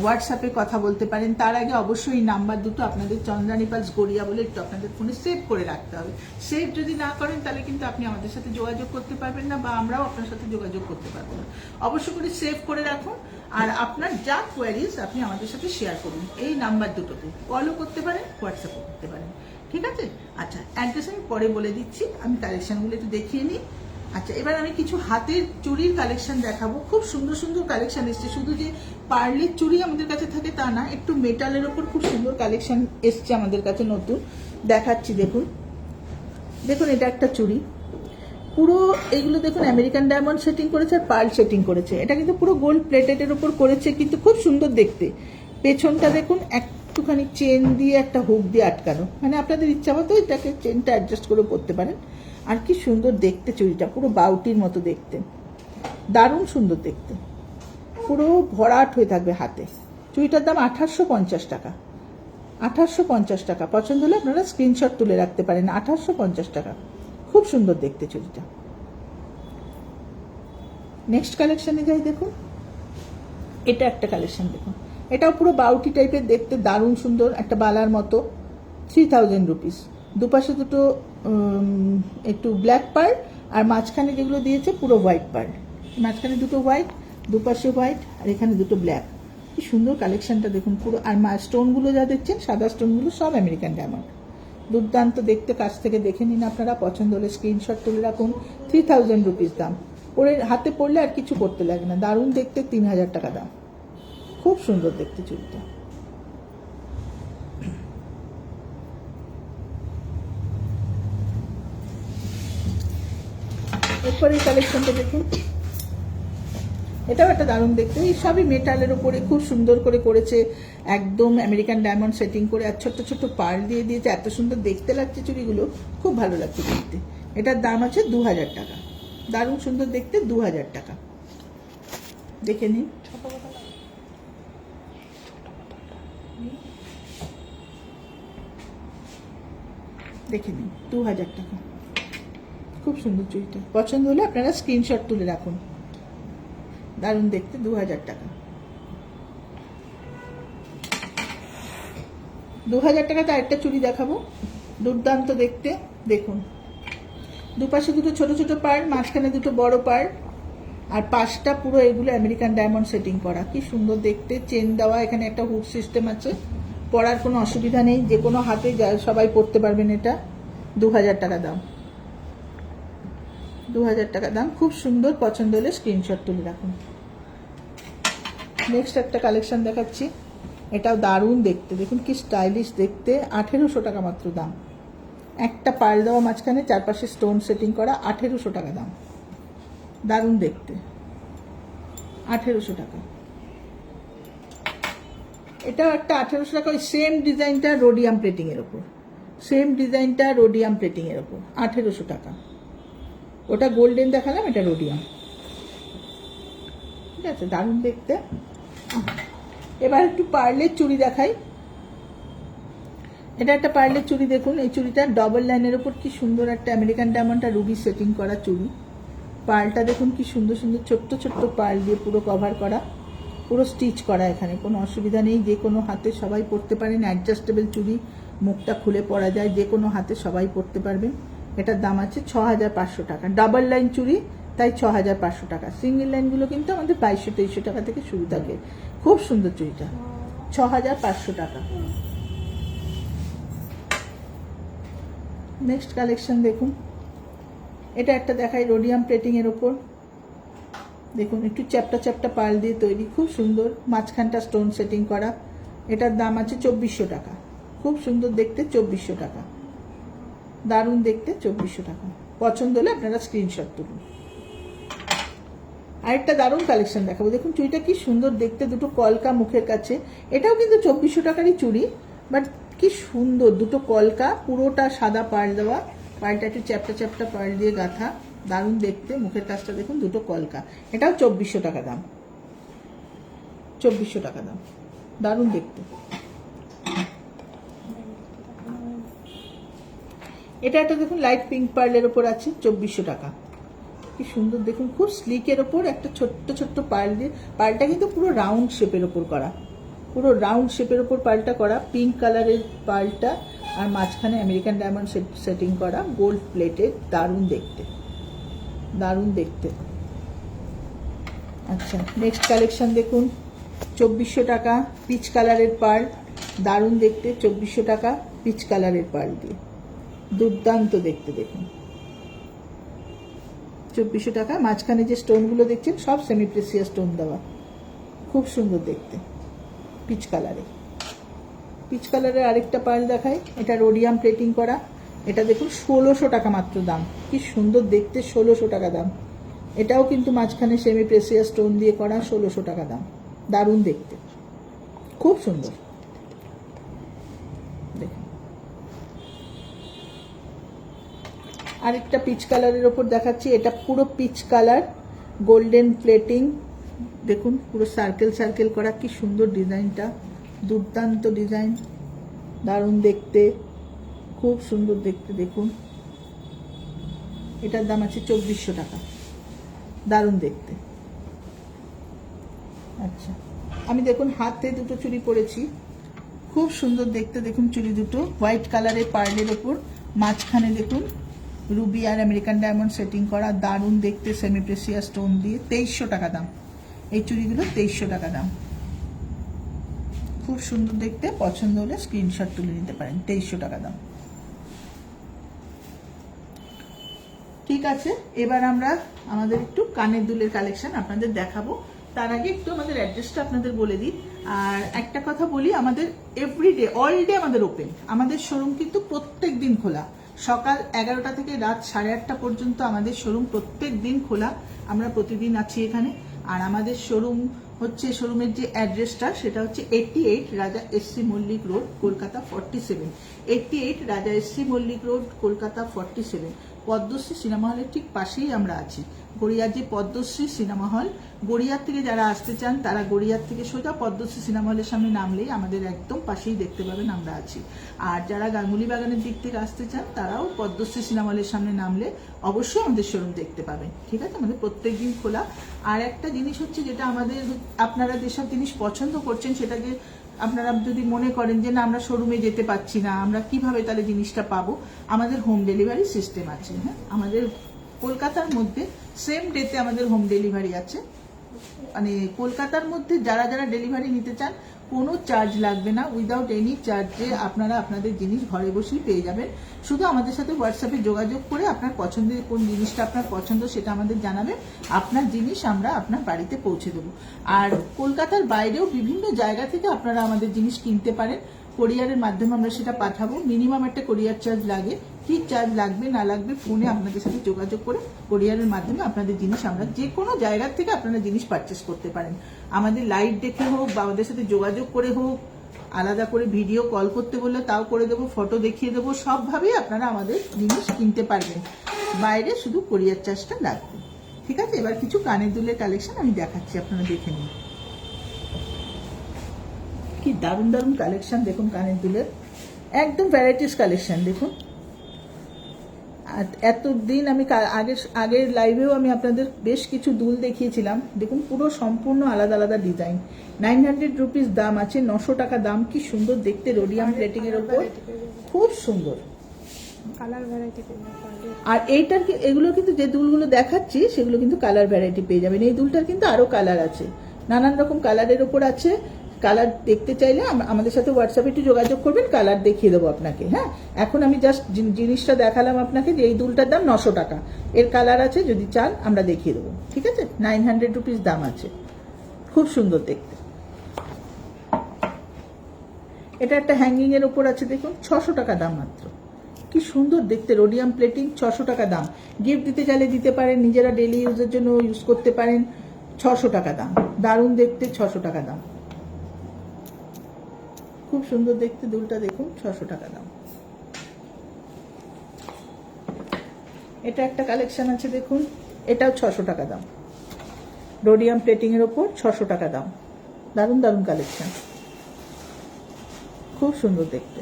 হোয়াটসঅ্যাপে কথা বলতে পারেন। তার আগে অবশ্যই এই নাম্বার দুটো আপনাদের চন্দ্রানী পালস গড়িয়া বলে একটু আপনাদের ফোনে সেভ করে রাখতে হবে। সেভ যদি না করেন তাহলে কিন্তু আপনি আমাদের সাথে যোগাযোগ করতে পারবেন না, বা আমরাও আপনার সাথে যোগাযোগ করতে পারবো না। অবশ্যই করে সেভ করে রাখুন, আর আপনার যা কোয়ারিজ আপনি আমাদের সাথে শেয়ার করুন এই নাম্বার দুটোতে। কলও করতে পারেন, হোয়াটসঅ্যাপও করতে পারেন, ঠিক আছে? আচ্ছা, অ্যাড্রেস আমি পরে বলে দিচ্ছি, আমি কালেকশনগুলো একটু দেখিয়ে নিই। আচ্ছা, এবার আমি কিছু হাতের চুড়ির কালেকশন দেখাবো। খুব সুন্দর সুন্দর কালেকশন এসছে, শুধু যে পার্লের চুড়ি আমাদের কাছে থাকে তা না, একটু মেটালের ওপর খুব সুন্দর কালেকশন এসছে আমাদের কাছে নতুন, দেখাচ্ছি। দেখুন দেখুন, এটা একটা চুড়ি, পুরো এগুলো দেখুন আমেরিকান ডায়মন্ড সেটিং করেছে আর পার্ল সেটিং করেছে। এটা কিন্তু পুরো গোল্ড প্লেটেডের ওপর করেছে, কিন্তু খুব সুন্দর দেখতে। পেছনটা দেখুন একটুখানি চেন দিয়ে একটা হুক দিয়ে আটকানো, মানে আপনাদের ইচ্ছা মতো এটাকে চেনটা অ্যাডজাস্ট করে পরতে পারেন। আর কি সুন্দর দেখতে চুড়িটা, পুরো বাউটির মতো দেখতে, দারুণ সুন্দর দেখতে, পুরো ভরাট হয়ে থাকবে হাতে। চুড়িটার দাম ৮৫০ টাকা। ৮৫০ টাকা। পছন্দ হলে আপনারা স্ক্রিনশট তুলে রাখতে পারেন। ৮৫০ টাকা, খুব সুন্দর দেখতে চুড়িটা। নেক্সট কালেকশনে যাই। দেখুন এটা একটা কালেকশন, দেখুন এটাও পুরো বাউটি টাইপের দেখতে, দারুণ সুন্দর, একটা বালার মতো। 3000 রুপিস। দুপাশে দুটো একটু ব্ল্যাক পার্ল, আর মাঝখানে যেগুলো দিয়েছে পুরো হোয়াইট পার্ল। মাঝখানে দুটো হোয়াইট, দুপাশে হোয়াইট, আর এখানে দুটো ব্ল্যাক। কি সুন্দর কালেকশনটা দেখুন পুরো। আর স্টোনগুলো যা দেখছেন, সাদা স্টোনগুলো সব আমেরিকান ডায়মন্ড, দুর্দান্ত দেখতে। কাছ থেকে দেখে নিন আপনারা, পছন্দ হলে স্ক্রিনশট তুলে রাখুন। 3000 রুপিস দাম। পরে হাতে পড়লে আর কিছু করতে লাগে না, দারুণ দেখতে। 3000 টাকা দাম, খুব সুন্দর দেখতে চুড়িটা। এরপরে এই কালেকশনটা দেখুন, এটাও একটা দারুণ দেখতে। এই সবই মেটালের উপরে খুব সুন্দর করে করেছে, একদম আমেরিকান ডায়মন্ড সেটিং করে, আর ছোট্ট ছোট্ট পার্ল দিয়ে দিয়েছে। এত সুন্দর দেখতে লাগছে চুড়িগুলো, খুব ভালো লাগছে দেখতে। এটার দাম আছে 2000 টাকা। দারুণ সুন্দর দেখতে, 2000 টাকা। দেখে নিন। দেখে নিন, 2000 টাকা, খুব সুন্দর চুড়িটা। পছন্দ হলে আপনারা স্ক্রিনশট তুলে রাখুন। দারুণ দেখতে, 2000 টাকা। 2000 টাকাতে আরেকটা চুড়ি দেখাবো, দুর্দান্ত দেখতে। দেখুন দুপাশে দুটো ছোট ছোট পার্ল, মাঝখানে দুটো বড় পার্ল, আর পাশটা পুরো এগুলো আমেরিকান ডায়মন্ড সেটিং করা। কি সুন্দর দেখতে, চেন দেওয়া, এখানে একটা হুক সিস্টেম আছে। পরার কোনো অসুবিধা নেই, যে কোনো হাতে সবাই পরতে পারবেন। এটা 2000 টাকা দাম। 2000 টাকা দাম, খুব সুন্দর। পছন্দ হলে স্ক্রিনশট তুলে রাখুন। নেক্সট একটা কালেকশন দেখাচ্ছি, এটাও দারুণ দেখতে। দেখুন কি স্টাইলিশ দেখতে, 1800 টাকা মাত্র দাম। একটা পার্ল দেওয়া মাঝখানে, চারপাশে স্টোন সেটিং করা, 1800 টাকা দাম। দারুণ দেখতে, 1800 টাকা। এটাও একটা 1800 টাকা। ওই সেম ডিজাইনটা রোডিয়াম প্লেটিং এর ওপর, সেম ডিজাইনটা রোডিয়াম প্লেটিং এর ওপর, 1800 টাকা। ওটা গোল্ডেন দেখালাম, এটা রোডিয়াম। ঠিক আছে, দারুণ দেখতে। এবার একটু পার্লের চুড়ি দেখাই। এটা একটা পার্লের চুড়ি, দেখুন এই চুড়িটা ডবল লাইনের ওপর কি সুন্দর একটা আমেরিকান ডায়মন্ড আর রুবি সেটিং করা চুড়ি। পার্লটা দেখুন কি সুন্দর সুন্দর ছোট্ট ছোট্ট পার্ল দিয়ে পুরো কভার করা, পুরো স্টিচ করা, এখানে কোনো অসুবিধা নেই, যে কোনো হাতে সবাই পরতে পারেন। অ্যাডজাস্টেবল চুড়ি, মুখটা খুলে পরা যায়, যে কোনো হাতে সবাই পরতে পারবেন। এটার দাম আছে 6500 টাকা। ডাবল লাইন চুড়ি তাই 6500 টাকা। সিঙ্গেল লাইনগুলো কিন্তু আমাদের 2200-2300 টাকা থেকে শুরু থাকে। খুব সুন্দর চুড়িটা, 6500 টাকা। নেক্সট কালেকশন দেখুন, এটা একটা দেখাই রোডিয়াম প্লেটিং এর ওপর, দেখুন একটু চ্যাপটা চ্যাপটা পার্ল দিয়ে তৈরি, খুব সুন্দর, মাঝখানটা স্টোন সেটিং করা। এটার দাম আছে 2400 টাকা। খুব সুন্দর দেখতে, 2400 টাকা, দারুণ দেখতে, 2400 টাকা। পছন্দ হলে আপনারা স্ক্রিনশট তুলুন। আরেকটা দারুণ কালেকশন দেখাবো, দেখুন চুড়িটা কি সুন্দর দেখতে, দুটো কলকা মুখের কাছে। এটাও কিন্তু 2400 টাকারই চুড়ি, বাট কি সুন্দর, দুটো কলকা, পুরোটা সাদা পার্ল দেওয়া, পার্লটা একটু চ্যাপটা চ্যাপটা পার্ল দিয়ে গাঁথা, দারুণ দেখতে, মুখের কাছটা দেখুন, দুটো কলকা। এটাও 2400 টাকা দাম, 2400 টাকা দাম, দারুণ দেখতে। এটা একটা দেখুন লাইট পিঙ্ক পার্লের ওপর আছে, 2400 টাকা। কি সুন্দর দেখুন, খুব স্লিকের ওপর একটা ছোট্ট ছোট্ট পার্ল দিয়ে, পার্লটা কিন্তু পুরো রাউন্ড শেপের ওপর করা, পুরো রাউন্ড শেপের ওপর পার্লটা করা, পিঙ্ক কালারের পার্লটা, আর মাঝখানে আমেরিকান ডায়মন্ড সেটিং করা, গোল্ড প্লেটেড, দারুণ দেখতে, দারুণ দেখতে। আচ্ছা, নেক্সট কালেকশন দেখুন, 2400 টাকা, পিচ কালারের পার্ল, দারুণ দেখতে, 2400 টাকা, পিচ কালারের পার্ল দিয়ে, দুর্দান্ত দেখতে। দেখুন 2400 টাকা, মাঝখানে যে স্টোনগুলো দেখছেন সব সেমি প্রেসিয়াস স্টোন দেওয়া, খুব সুন্দর দেখতে, পিচ কালারে। পিচ কালারের আরেকটা পার্ল দেখায়, এটা রোডিয়াম প্লেটিং করা, এটা দেখুন 1600 টাকা মাত্র দাম, কি সুন্দর দেখতে, 1600 টাকা দাম। এটাও কিন্তু মাঝখানে সেমি প্রেসিয়াস স্টোন দিয়ে করা, 1600 টাকা দাম, দারুণ দেখতে, খুব সুন্দর দেখুন। আরেকটা পিচ কালারের ওপর দেখাচ্ছি, এটা পুরো পিচ কালার, গোল্ডেন প্লেটিং, দেখুন পুরো সার্কেল সার্কেল করা, কি সুন্দর ডিজাইনটা, দুর্দান্ত ডিজাইন, দারুণ দেখতে, খুব সুন্দর দেখতে। দেখুন এটার দাম আছে 2400 টাকা, দারুণ দেখতে। আচ্ছা, আমি দেখুন হাতে দুটো চুড়ি পরেছি, খুব সুন্দর দেখতে, দেখুন চুড়ি দুটো হোয়াইট কালারের পার্লের ওপর, মাঝখানে দেখুন রুবি আর আমেরিকান ডায়মন্ড সেটিং করা, দারুণ দেখতে, সেমি প্রেসিয়াস স্টোন দিয়ে, 2300 টাকা দাম। এই চুড়িগুলো 2300 টাকা দাম, খুব সুন্দর দেখতে, পছন্দ হলে স্ক্রিনশট তুলে নিতে পারেন, 2300 টাকা দাম। ঠিক আছে, এবার আমরা আমাদের একটু কানের দুলের কালেকশন আপনাদের দেখাবো। তার আগে একটু আমাদের অ্যাড্রেসটা আপনাদের বলে দিই। আর একটা কথা বলি, আমাদের এভরিডে অল ডে আমাদের ওপেন, আমাদের শোরুম কিন্তু প্রত্যেক দিন খোলা, সকাল 11টা থেকে রাত 8:30 পর্যন্ত আমাদের শোরুম প্রত্যেক দিন খোলা, আমরা প্রতিদিন আছি এখানে। আর আমাদের শোরুম হচ্ছে, শোরুমের যে অ্যাড্রেসটা সেটা হচ্ছে 88 Raja SC Mullick road, Kolkata 47, 88 Raja SC Mullick road, Kolkata 47, Padmashree cinema হলের ঠিক পাশেই আমরা আছি। গড়িয়ার যে পদ্মশ্রী সিনেমা হল, গড়িয়ার থেকে যারা আসতে চান তারা গড়িয়ার থেকে সোজা পদ্মশ্রী সিনেমা হলের সামনে নামলেই আমাদের একদম পাশেই দেখতে পাবেন আমরা আছি। আর যারা গাঙ্গুলি বাগানের দিক থেকে আসতে চান তারাও পদ্মশ্রী সিনেমা হলের সামনে নামলে অবশ্যই আমাদের শোরুম দেখতে পাবেন। ঠিক আছে, আমাদের প্রত্যেক দিন খোলা। আর একটা জিনিস হচ্ছে, যেটা আমাদের, আপনারা যেসব জিনিস পছন্দ করছেন সেটাকে আপনারা যদি মনে করেন যে না আমরা শোরুমে যেতে পারছি না, আমরা কিভাবে তাহলে জিনিসটা পাবো, আমাদের হোম ডেলিভারি সিস্টেম আছে। হ্যাঁ, আমাদের কলকাতার মধ্যে সেম ডেতে আমাদের হোম ডেলিভারি আছে, মানে কলকাতার মধ্যে যারা যারা ডেলিভারি নিতে চান কোনো চার্জ লাগবে না, উইদাউট এনি চার্জে আপনারা আপনাদের জিনিস ঘরে বসেই পেয়ে যাবেন। শুধু আমাদের সাথে হোয়াটসঅ্যাপে যোগাযোগ করে আপনার পছন্দের কোন জিনিসটা আপনার পছন্দ সেটা আমাদের জানাবেন, আপনার জিনিস আমরা আপনার বাড়িতে পৌঁছে দেবো। আর কলকাতার বাইরেও বিভিন্ন জায়গা থেকে আপনারা আমাদের জিনিস কিনতে পারেন, কোরিয়ারের মাধ্যমে আমরা সেটা পাঠাবো। মিনিমাম একটা কোরিয়ার চার্জ লাগে, কি চার্জ লাগবে না লাগবে ফোনে আপনাদের সাথে যোগাযোগ করে কোরিয়ারের মাধ্যমে আপনাদের জিনিস আমরা যে কোনো জায়গা থেকে আপনারা জিনিস পারচেস করতে পারেন। আমাদের লাইভ দেখে হোক বা আমাদের সাথে যোগাযোগ করে হোক, আলাদা করে ভিডিও কল করতে বললে তাও করে দেবো, ফটো দেখিয়ে দেবো, সবভাবেই আপনারা আমাদের জিনিস কিনতে পারবেন। বাইরে শুধু কোরিয়ার চার্জটা লাগবে। ঠিক আছে, এবার কিছু কানের দুলের কালেকশন আমি দেখাচ্ছি, আপনারা দেখে নিন। কি দারুণ দারুণ কালেকশন দেখুন কানের দুলের, একদম ভ্যারাইটিস কালেকশন দেখুন। আর এতদিন আমি আগের লাইভেও আমি আপনাদের বেশ কিছু দুল দেখিয়েছিলাম, দেখুন পুরো সম্পূর্ণ আলাদা আলাদা ডিজাইন। 900 রুপিস দাম আছে, 900 টাকা দাম। কি সুন্দর দেখতে, রোডিয়াম প্লেটিং এর ওপর, খুব সুন্দর কালার ভ্যারাইটি। আর এইটার এগুলো কিন্তু যে দুলগুলো দেখাচ্ছি সেগুলো কিন্তু কালার ভ্যারাইটি পেয়ে যাবেন। এই দুলটার কিন্তু আরো কালার আছে, নানান রকম কালারের ওপর আছে। কালার দেখতে চাইলে আমাদের সাথে হোয়াটসঅ্যাপে একটু যোগাযোগ করবেন, কালার দেখিয়ে দেবো আপনাকে। হ্যাঁ, এখন আমি জাস্ট জিনিসটা দেখালাম আপনাকে যে এই দুলটার দাম 900 টাকা, এর কালার আছে, যদি চান আমরা দেখিয়ে দেবো। ঠিক আছে, 900 রুপিস দাম আছে, খুব সুন্দর দেখতে। এটা একটা হ্যাঙ্গিং এর ওপর আছে, দেখুন 600 টাকা দাম মাত্র। কি সুন্দর দেখতে, রোডিয়াম প্লেটিং, 600 টাকা দাম। গিফট দিতে চাইলে দিতে পারেন, নিজেরা ডেলি ইউজের জন্য ইউজ করতে পারেন। 600 টাকা দাম, দারুণ দেখতে, 600 টাকা দাম। খুব সুন্দর দেখতে দুলটা, দেখুন 600 টাকা দাম। এটা একটা কালেকশন আছে দেখুন, এটাও 600 টাকা দাম। রোডিয়াম প্লেটিং এর ওপর 600 টাকা দাম। দারুণ দারুণ কালেকশন, খুব সুন্দর দেখতে,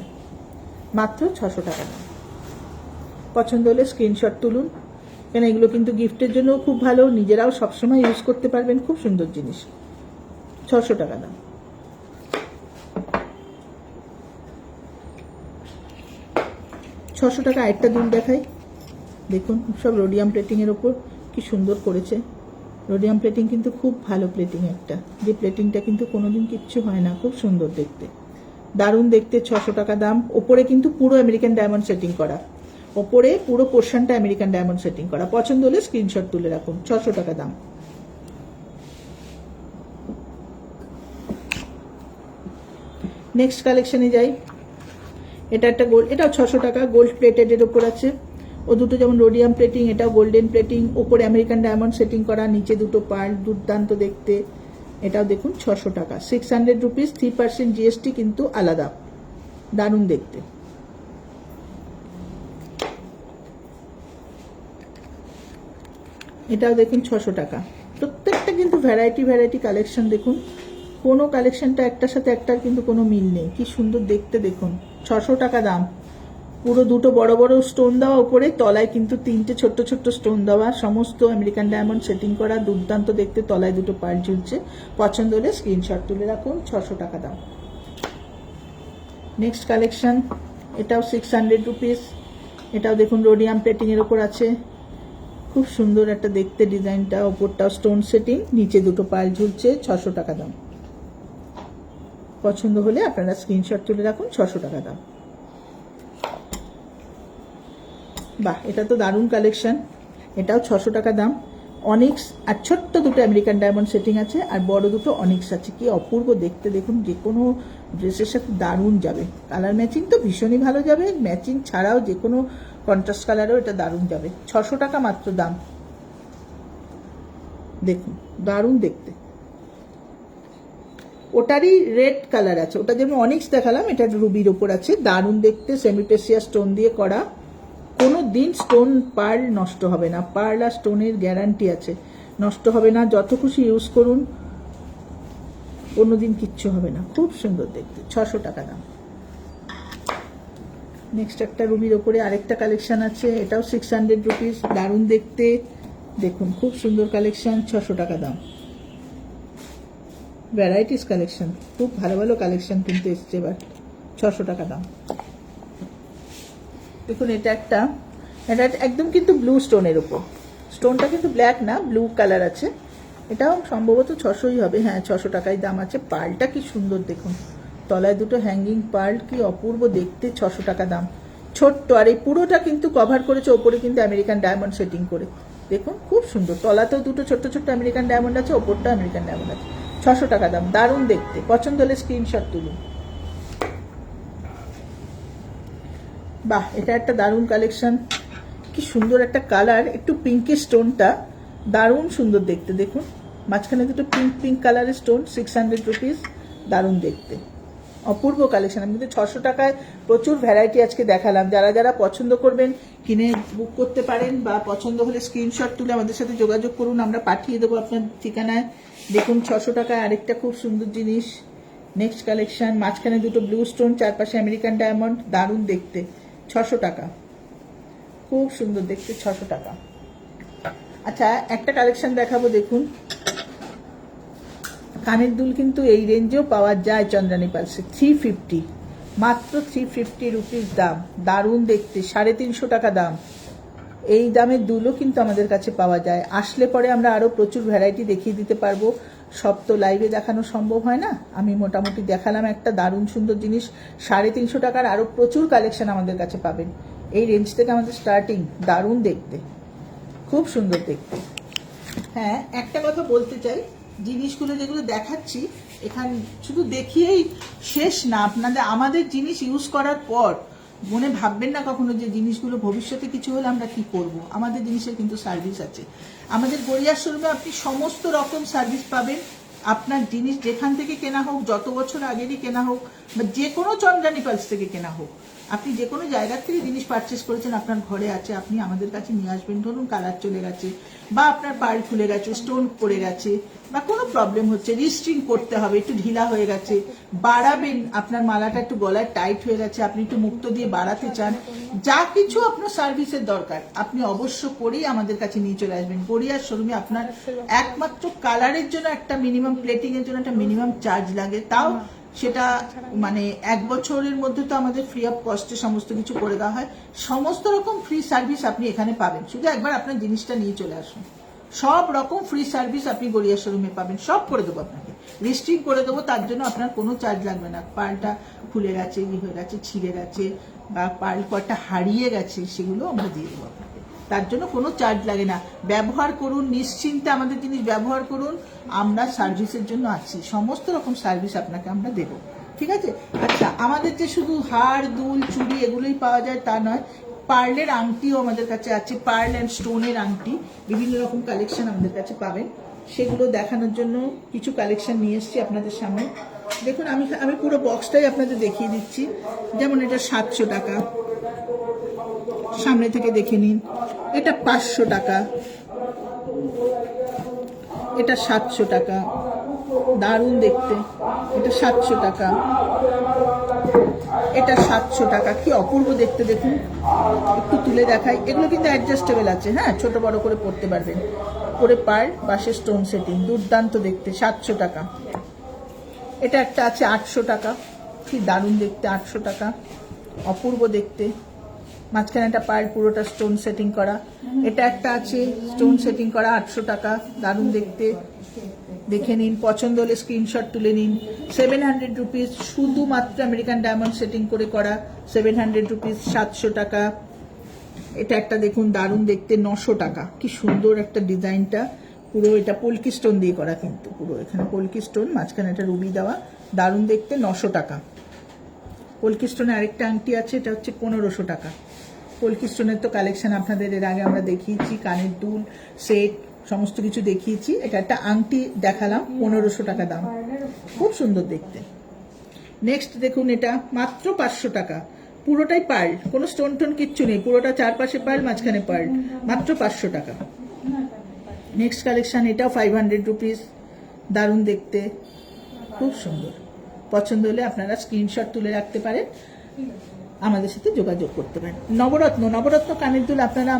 মাত্র 600 টাকা দাম। পছন্দ হলে স্ক্রিনশট তুলুন, কেন এগুলো কিন্তু গিফটের জন্য খুব ভালো, নিজেরাও সবসময় ইউজ করতে পারবেন। খুব সুন্দর জিনিস, 600 টাকা দাম। ছশো টাকা আরেকটা দুল দেখাই, দেখুন সব রোডিয়াম প্লেটিং এর ওপর, কি সুন্দর করেছে। রোডিয়াম প্লেটিং কিন্তু খুব ভালো প্লেটিং একটা, যে প্লেটিংটা কিন্তু কোনোদিন কিচ্ছু হয় না, খুব সুন্দর দেখতে, দারুণ দেখতে। 600 টাকা দাম। ওপরে কিন্তু পুরো আমেরিকান ডায়মন্ড সেটিং করা, ওপরে পুরো পোর্শনটা আমেরিকান ডায়মন্ড সেটিং করা। পছন্দ হলে স্ক্রিনশট তুলে রাখুন, 600 টাকা দাম। নেক্সট কালেকশনে যাই। এটা একটা গোল্ড, এটাও 600 টাকা, গোল্ড প্লেটেড এর ওপর আছে। ও দুটো যেমন রোডিয়াম প্লেটিং, এটাও গোল্ডেন প্লেটিং, ওপরে আমেরিকান ডায়মন্ড সেটিং করা, নিচে দুটো পার্ল, দুর্দান্ত দেখতে। এটাও দেখুন 600 টাকা, 600 রুপিস, 3% জিএসটি কিন্তু আলাদা, দারুণ দেখতে। এটাও দেখুন 600 টাকা। প্রত্যেকটা কিন্তু ভ্যারাইটি কালেকশন দেখুন, কোনো কালেকশনটা একটার সাথে একটার কিন্তু কোনো মিল নেই। কি সুন্দর দেখতে দেখুন, 600 টাকা দাম। পুরো দুটো বড় বড় স্টোন দেওয়া, উপরে তলায় কিন্তু 3টে ছোট্ট ছোট্ট স্টোন দেওয়া, সমস্ত আমেরিকান ডায়মন্ড সেটিং করা, দুর্দান্ত দেখতে। তলায় দুটো পার্ল ঝুলছে। পছন্দ হলে স্ক্রিনশট তুলে রাখুন, 600 টাকা দাম। নেক্সট কালেকশন, এটাও 600 রুপিস। এটাও দেখুন রোডিয়াম প্লেটিং এর ওপর আছে, খুব সুন্দর একটা দেখতে ডিজাইনটা। ওপরটাও স্টোন সেটিং, নিচে দুটো পার্ল ঝুলছে, 600 টাকা দাম। পছন্দ হলে আপনারা স্ক্রিনশট তুলে রাখুন, 600 টাকা দাম। বাহ, এটা তো দারুণ কালেকশন, এটাও 600 টাকা দাম। অনিক্স আর ছোট্ট দুটো আমেরিকান ডায়মন্ড সেটিং আছে, আর বড় দুটো অনিক্স আছে। কি অপূর্ব দেখতে দেখুন, যে কোনো ড্রেসের সাথে দারুণ যাবে। কালার ম্যাচিং তো ভীষণই ভালো যাবে, ম্যাচিং ছাড়াও যে কোনো কন্ট্রাস্ট কালারও এটা দারুণ যাবে। 600 টাকা মাত্র দাম, দেখুন দারুণ দেখতে। ওটারই রেড কালার আছে, ওটা যেমন অনিক্স দেখালাম, এটা রুবির ওপর আছে, দারুণ দেখতে। সেমিপ্রেসিয়াস স্টোন দিয়ে করা, কোনো দিন স্টোন পার্ল নষ্ট হবে না, পার্ল আর স্টোনের গ্যারান্টি আছে, নষ্ট হবে না। যত খুশি ইউজ করুন, কোনোদিন কিচ্ছু হবে না। খুব সুন্দর দেখতে, 600 টাকা দাম। নেক্সট একটা রুবির ওপরে আরেকটা কালেকশন আছে, এটাও 600 রুপিস, দারুণ দেখতে দেখুন, খুব সুন্দর কালেকশন, 600 টাকা দাম। ভ্যারাইটিস কালেকশন, খুব ভালো ভালো কালেকশন কিন্তু এসছে এবার, 600 টাকা দাম। দেখুন এটা একদম কিন্তু ব্লু স্টোনের উপর, স্টোনটা কিন্তু ব্ল্যাক না, ব্লু কালার আছে। এটাও সম্ভবত 600ই হবে, হ্যাঁ 600 টাকাই দাম আছে। পার্লটা কি সুন্দর দেখুন, তলায় দুটো হ্যাঙ্গিং পার্ল, কি অপূর্ব দেখতে, 600 টাকা দাম। ছোট্ট, আর এই পুরোটা কিন্তু কভার করেছে ওপরে কিন্তু আমেরিকান ডায়মন্ড সেটিং করে, দেখুন খুব সুন্দর। তলাতেও দুটো ছোট্ট ছোট্ট আমেরিকান ডায়মন্ড আছে, ওপরটা আমেরিকান ডায়মন্ড আছে, 600 টাকা দাম, দারুণ দেখতে। পছন্দ হলে স্ক্রিনশট তুলুন। বাহ, এটা একটা দারুণ কালেকশন, কি সুন্দর একটা কালার, একটু পিঙ্কের স্টোনটা দারুণ সুন্দর দেখতে। দেখুন মাঝখানে দুটো পিঙ্ক কালারের স্টোন, 600 রুপিস, দারুণ দেখতে, অপূর্ব কালেকশন। আমি কিন্তু 600 টাকায় প্রচুর ভ্যারাইটি আজকে দেখালাম। যারা যারা পছন্দ করবেন কিনে বুক করতে পারেন, বা পছন্দ হলে স্ক্রিনশট তুলে আমাদের সাথে যোগাযোগ করুন, আমরা পাঠিয়ে দেবো আপনার ঠিকানায়। দেখুন 600 টাকায় আরেকটা খুব সুন্দর জিনিস, নেক্সট কালেকশন, মাঝখানে দুটো ব্লু স্টোন, চারপাশে আমেরিকান ডায়মন্ড, দারুণ দেখতে, 600 টাকা, খুব সুন্দর দেখতে, 600 টাকা। আচ্ছা, একটা কালেকশন দেখাবো, দেখুন কানের দুল কিন্তু এই রেঞ্জেও পাওয়া যায় চন্দ্রানী পালসে, 350, মাত্র 350 রুপিস দাম, দারুণ দেখতে, 350 টাকা দাম। এই দামের দুলও কিন্তু আমাদের কাছে পাওয়া যায়, আসলে পরে আমরা আরও প্রচুর ভ্যারাইটি দেখিয়ে দিতে পারবো, সব তো লাইভে দেখানো সম্ভব হয় না, আমি মোটামুটি দেখালাম একটা দারুণ সুন্দর জিনিস। 350 টাকার আরও প্রচুর কালেকশন আমাদের কাছে পাবেন, এই রেঞ্জ থেকে আমাদের স্টার্টিং, দারুণ দেখতে, খুব সুন্দর দেখতে। হ্যাঁ, একটা কথা বলতে চাই, জিনিসগুলো যেগুলো দেখাচ্ছি এখানে শুধু দেখিয়েই শেষ না, আপনাদের আমাদের জিনিস ইউজ করার পর মনে ভাববেন না কখনো যে জিনিসগুলো ভবিষ্যতে কিছু হলে আমরা কি করব। আমাদের জিনিসের কিন্তু সার্ভিস আছে, আমাদের গড়িয়ার শোরুমে আপনি সমস্ত রকম সার্ভিস পাবেন। আপনার জিনিস যেখান থেকে কেনা হোক, যত বছর আগেরই কেনা হোক, বা যে কোনো চন্দ্রানী পালস থেকে কেনা হোক, আপনি যে কোনো জায়গার থেকে জিনিস পারচেস করেছেন, আপনার ঘরে আছে, আপনি আমাদের কাছে নিয়ে আসবেন। ধরুন কালার চলে গেছে, বা আপনার পার্ল খুলে গেছে, স্টোন পড়ে গেছে, বা কোনো প্রবলেম হচ্ছে, রিস্ট্রিং করতে হবে, একটু ঢিলা হয়ে গেছে, বাড়াবেন, আপনার মালাটা একটু গলায় টাইট হয়ে গেছে, আপনি একটু মুক্ত দিয়ে বাড়াতে চান, যা কিছু আপনার সার্ভিসের দরকার আপনি অবশ্য করেই আমাদের কাছে নিয়ে চলে আসবেন। গড়িয়ার শোরুমে আপনার একমাত্র কালারের জন্য একটা মিনিমাম, প্লেটিং এর জন্য একটা মিনিমাম চার্জ লাগে, তাও সেটা মানে 1 বছরের মধ্যে তো আমাদের ফ্রি অফ কস্টে সমস্ত কিছু করে দেওয়া হয়। সমস্ত রকম ফ্রি সার্ভিস আপনি এখানে পাবেন, শুধু একবার আপনার জিনিসটা নিয়ে চলে আসুন। সব রকম ফ্রি সার্ভিস আপনি গড়িয়া শোরুমে পাবেন, সব করে দেবো আপনাকে, লিস্টিং করে দেবো, তার জন্য আপনার কোনো চার্জ লাগবে না। পার্লটা খুলে গেছে, হয়ে গেছে, ছিঁড়ে গেছে, বা পার্ল কয়েকটা হারিয়ে গেছে, সেগুলো আমরা দিয়ে দেবো আপনাকে, তার জন্য কোনো চার্জ লাগে না। ব্যবহার করুন নিশ্চিন্তে, আমাদের জিনিস ব্যবহার করুন, আমরা সার্ভিসের জন্য আছি, সমস্ত রকম সার্ভিস আপনাকে আমরা দেবো, ঠিক আছে। আচ্ছা, আমাদের যে শুধু হার, দুল, চুড়ি এগুলোই পাওয়া যায় তা নয়, পার্লের আংটিও আমাদের কাছে আছে, পার্ল অ্যান্ড স্টোনের আংটি, বিভিন্ন রকম কালেকশন আমাদের কাছে পাবেন। সেগুলো দেখানোর জন্য কিছু কালেকশন নিয়ে এসেছি আপনাদের সামনে। দেখুন, আমি পুরো বক্সটাই আপনাদের দেখিয়ে দিচ্ছি। যেমন এটা 700 টাকা, সামনে থেকে দেখে নিন। এটা 500 টাকা, এটা 700 টাকা, দারুণ দেখতে, এটা 700 টাকা, এটা 700 টাকা, কি অপূর্ব দেখতে, দেখুন একটু তুলে দেখাই। এগুলো কিন্তু অ্যাডজাস্টেবল আছে, হ্যাঁ, ছোট বড় করে পরতে পারবেন। করে পার্ল, পাশে স্টোন সেটিং, দুর্দান্ত দেখতে, 700 টাকা। এটা একটা আছে 800 টাকা, কি দারুণ দেখতে, 800 টাকা, অপূর্ব দেখতে, মাঝখানে একটা পার্ল, পুরোটা স্টোন সেটিং করা। এটা একটা আছে স্টোন সেটিং করা, 800 টাকা, দারুণ দেখতে, দেখে নিন, পছন্দ হলে স্ক্রিনশট তুলে নিন। 700 রুপিস, শুধুমাত্র আমেরিকান ডায়মন্ড সেটিং করে করা, 700 রুপিস, 700 টাকা। এটা একটা দেখুন, দারুণ দেখতে, 900 টাকা, কি সুন্দর একটা ডিজাইনটা, পুরো এটা পলকি স্টোন দিয়ে করা, কিন্তু পুরো এখানে পলকি স্টোন, মাঝখানে একটা রুবি দেওয়া, দারুণ দেখতে, 900 টাকা। পলকি স্টোনের আরেকটা আংটি আছে, এটা হচ্ছে 1500 টাকা। পলকি স্টোনের তো কালেকশন আপনাদের এর আগে আমরা দেখিয়েছি, কানের দুল, সেট, সমস্ত কিছু দেখিয়েছি। এটা একটা আংটি দেখালাম, 1500 টাকা দাম, খুব সুন্দর দেখতে। নেক্সট দেখুন, এটা মাত্র 500 টাকা, পুরোটাই পার্ল, কোনো স্টোন টোন কিচ্ছু নেই, পুরোটা চারপাশে পার্ল, মাঝখানে পার্ল, মাত্র 500 টাকা। নেক্সট কালেকশন, এটাও 500 রুপিস, দারুণ দেখতে, খুব সুন্দর। পছন্দ হলে আপনারা স্ক্রিনশট তুলে রাখতে পারেন, আমাদের সাথে যোগাযোগ করতে পারেন। নবরত্ন কানের দুল, আপনারা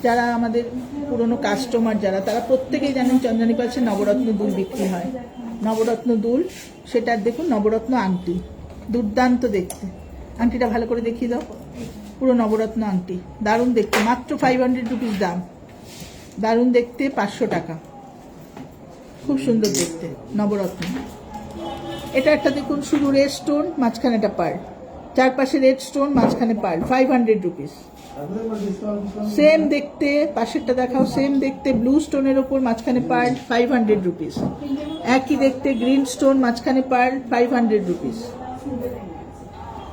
যারা আমাদের পুরনো কাস্টমার যারা, তারা প্রত্যেকেই জানেন চন্দ্রানী পালসে নবরত্ন দুল বিক্রি হয়। নবরত্ন দুল, সেটা দেখুন, নবরত্ন আংটি, দুর্দান্ত দেখতে, আংটিটা ভালো করে দেখিয়ে দাও, পুরো নবরত্ন আংটি, দারুণ দেখতে, মাত্র 500 রুপিস দাম, দারুণ দেখতে, 500 টাকা, খুব সুন্দর দেখতে, নবরত্ন। এটা একটা দেখুন, শুধু রেড স্টোন, মাঝখানে একটা পার্ল, চারপাশে রেড স্টোন, মাঝখানে পার্ল, 500 রুপিস। সেম দেখতে, পাশেরটা দেখাও, সেম দেখতে, ব্লু স্টোনের ওপর, মাঝখানে পার্ল, 500 রুপিস। একই দেখতে, গ্রিন স্টোন, মাঝখানে পার্ল, 500 রুপিস।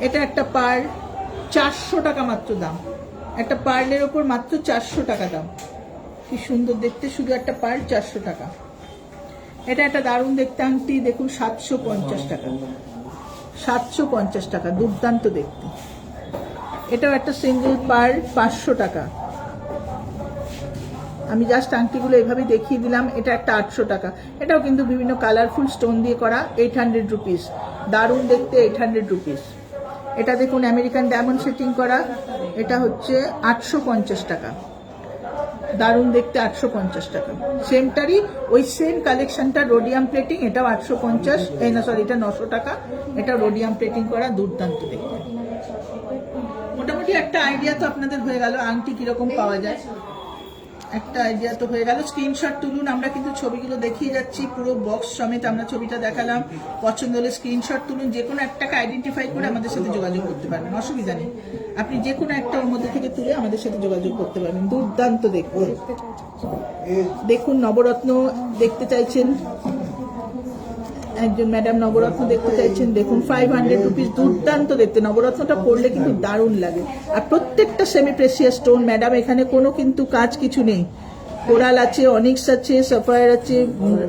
এটা একটা পার্ল, 400 টাকা মাত্র দাম, একটা পার্লের ওপর মাত্র 400 টাকা দাম, কি সুন্দর দেখতে, শুধু একটা পার্ল, 400 টাকা। এটা একটা দারুণ দেখতে আংটি, দেখুন, 750 টাকা, 750 টাকা, দুর্দান্ত দেখতে। এটাও একটা সিঙ্গেল পার্ল, 500 টাকা। আমি জাস্ট আংটিগুলো এভাবে দেখিয়ে দিলাম। এটা একটা 800 টাকা, এটাও কিন্তু বিভিন্ন কালারফুল স্টোন দিয়ে করা, 800 রুপিস। দারুণ দেখতে 800 রুপিস। এটা দেখুন আমেরিকান ডায়মন্ড সেটিং করা, এটা হচ্ছে 850 টাকা। দারুণ দেখতে 850 টাকা। সেমটারই ওই সেম কালেকশনটা রোডিয়াম প্লেটিং, এটাও 850, এটা 900 টাকা। এটা রোডিয়াম প্লেটিং করা, দুর্দান্ত দেখতে। মোটামুটি একটা আইডিয়া তো আপনাদের হয়ে গেল আংটি কিরকম পাওয়া যায়, একটা আইডিয়া তো হয়ে গেল। স্ক্রিনশট তুলুন, আমরা কিন্তু ছবিগুলো দেখিয়ে যাচ্ছি, পুরো বক্স সমেত আমরা ছবিটা দেখালাম। পছন্দ হলে স্ক্রিনশট তুলুন, যে কোনো একটাকে আইডেন্টিফাই করে আমাদের সাথে যোগাযোগ করতে পারবেন, অসুবিধা নেই। আপনি যে কোনো একটা ওর মধ্যে থেকে তুলে আমাদের সাথে যোগাযোগ করতে পারবেন। দুর্দান্ত দেখতে। দেখুন নবরত্ন দেখতে চাইছেন, একজন ম্যাডাম নবরত্ন দেখতে চাইছেন, দেখুন 500 রুপিস, দুর্দান্ত দেখতে। নবরত্নটা পরলে কিন্তু দারুণ লাগে। আর প্রত্যেকটা সেমি প্রেসিয়াস স্টোন ম্যাডাম, এখানে কোনো কিন্তু কাজ কিছু নেই। কোরাল আছে, অনিক্স আছে, সাফায়ার আছে,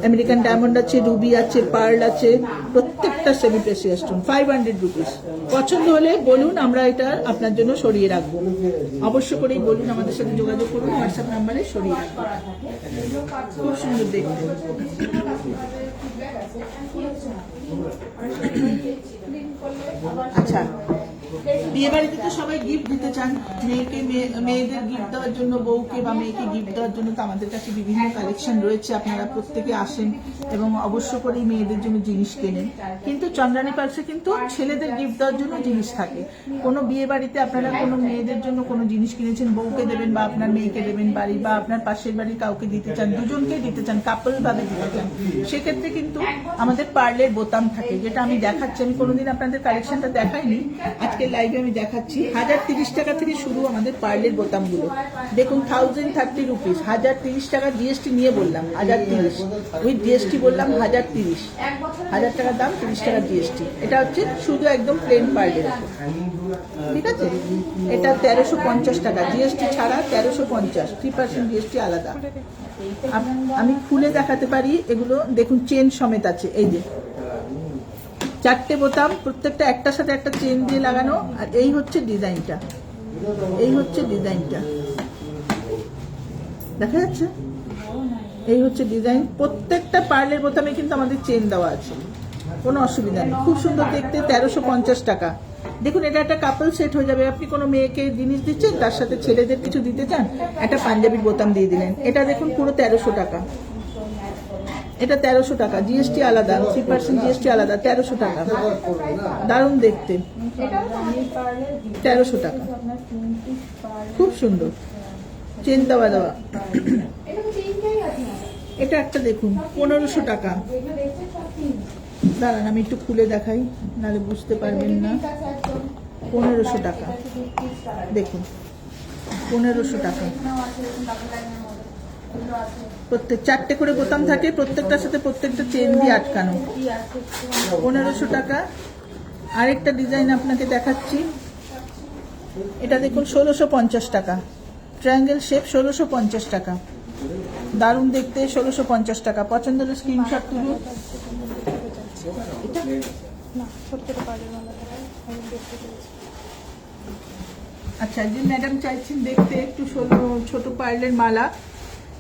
আমেরিকান ডায়মন্ড আছে, রুবি আছে, পার্ল আছে, প্রত্যেকটা সেমি প্রেসিয়াস স্টোন। 500 রুপিস। পছন্দ হলে বলুন, আমরা এটা আপনার জন্য সরিয়ে রাখবো। অবশ্য করেই বলুন, আমাদের সাথে যোগাযোগ করুন, হোয়াটসঅ্যাপ নাম্বারে সরিয়ে রাখবো। খুব সুন্দর দেখতে। আচ্ছা, বিয়ে বাড়িতে তো সবাই গিফট দিতে চান, মেয়েদের গিফট দেওয়ার জন্য, বউকে বা মেয়েকে গিফট দেওয়ার জন্য তো আমাদের কাছে বিভিন্ন কালেকশন রয়েছে। আপনারা প্রত্যেকে আসেন এবং অবশ্য করেই মেয়েদের জন্য জিনিস কেনেন, কিন্তু চন্দ্রানী পার্সে কিন্তু ছেলেদের গিফট দেওয়ার জন্য জিনিস থাকে। কোনো বিয়ে বাড়িতে আপনারা কোনো মেয়েদের জন্য কোনো জিনিস কিনেছেন, বউকে দেবেন বা আপনার মেয়েকে দেবেন, বাড়ি বা আপনার পাশের বাড়ির কাউকে দিতে চান, দুজনকেই দিতে চান, কাপল ভাবে দিতে চান, সেক্ষেত্রে কিন্তু আমাদের পার্লের বোতাম থাকে, যেটা আমি দেখাচ্ছি। আমি কোনোদিন আপনাদের কালেকশনটা দেখাইনি, আজকে লাইভে আমি দেখাচ্ছি। 1030 টাকা থেকে শুরু আমাদের পার্লের বোতামগুলো। দেখুন 1030 রুপিস, 1030 টাকা জিএসটি নিয়ে বললাম 1030, উইথ জিএসটি বললাম 1030, 1000 টাকার দাম, 30 টাকা জিএসটি। এটা হচ্ছে শুধু একদম প্লেন পার্লের উপর, ঠিক আছে। এটা 1350 টাকা জিএসটি ছাড়া, 1350, 3% জিএসটি আলাদা। আমি খুলে দেখাতে পারি এগুলো। দেখুন চেন সমেত আছে, এই যে 4টে বোতাম, প্রত্যেকটা একটার সাথে একটা চেন দিয়ে লাগানো। আর এই হচ্ছে ডিজাইনটা, এই হচ্ছে ডিজাইনটা, দেখা যাচ্ছে? এই হচ্ছে ডিজাইন। প্রত্যেকটা পার্লের বোতামে কিন্তু আমাদের চেন দেওয়া আছে, কোনো অসুবিধা নেই। খুব সুন্দর দেখতে, 1350 টাকা। দেখুন এটা একটা কাপল সেট হয়ে যাবে। আপনি কোনো মেয়েকে জিনিস দিচ্ছেন, তার সাথে ছেলেদের কিছু দিতে চান, একটা পাঞ্জাবির বোতাম দিয়ে দিলেন। এটা দেখুন পুরো 1300 টাকা। এটা 1300 টাকা, জিএসটি আলাদা, 3% জিএসটি আলাদা, 1300 টাকা। দারুণ দেখতে, 1300 টাকা। খুব সুন্দর চেন দেওয়া দেওয়া। এটা একটা দেখুন 1500 টাকা। দাঁড়ান আমি একটু খুলে দেখাই, নাহলে বুঝতে পারবেন না। 1500 টাকা, দেখুন 1500 টাকা। প্রত্যেক 4টে করে বোতাম থাকে, প্রত্যেকটার সাথে প্রত্যেকটা চেন দিয়ে আটকানো। 1500 টাকা। আরেকটা ডিজাইন আপনাকে দেখাচ্ছি, এটা দেখুন 1650 টাকা, ট্রায়াঙ্গেল শেপ, 1650 টাকা। দারুণ দেখতে, 1650 টাকা। পছন্দ হলে স্ক্রিনশট তুলুন। আচ্ছা, যে ম্যাডাম চাইছেন দেখতে একটু ছোট পার্লের মালা,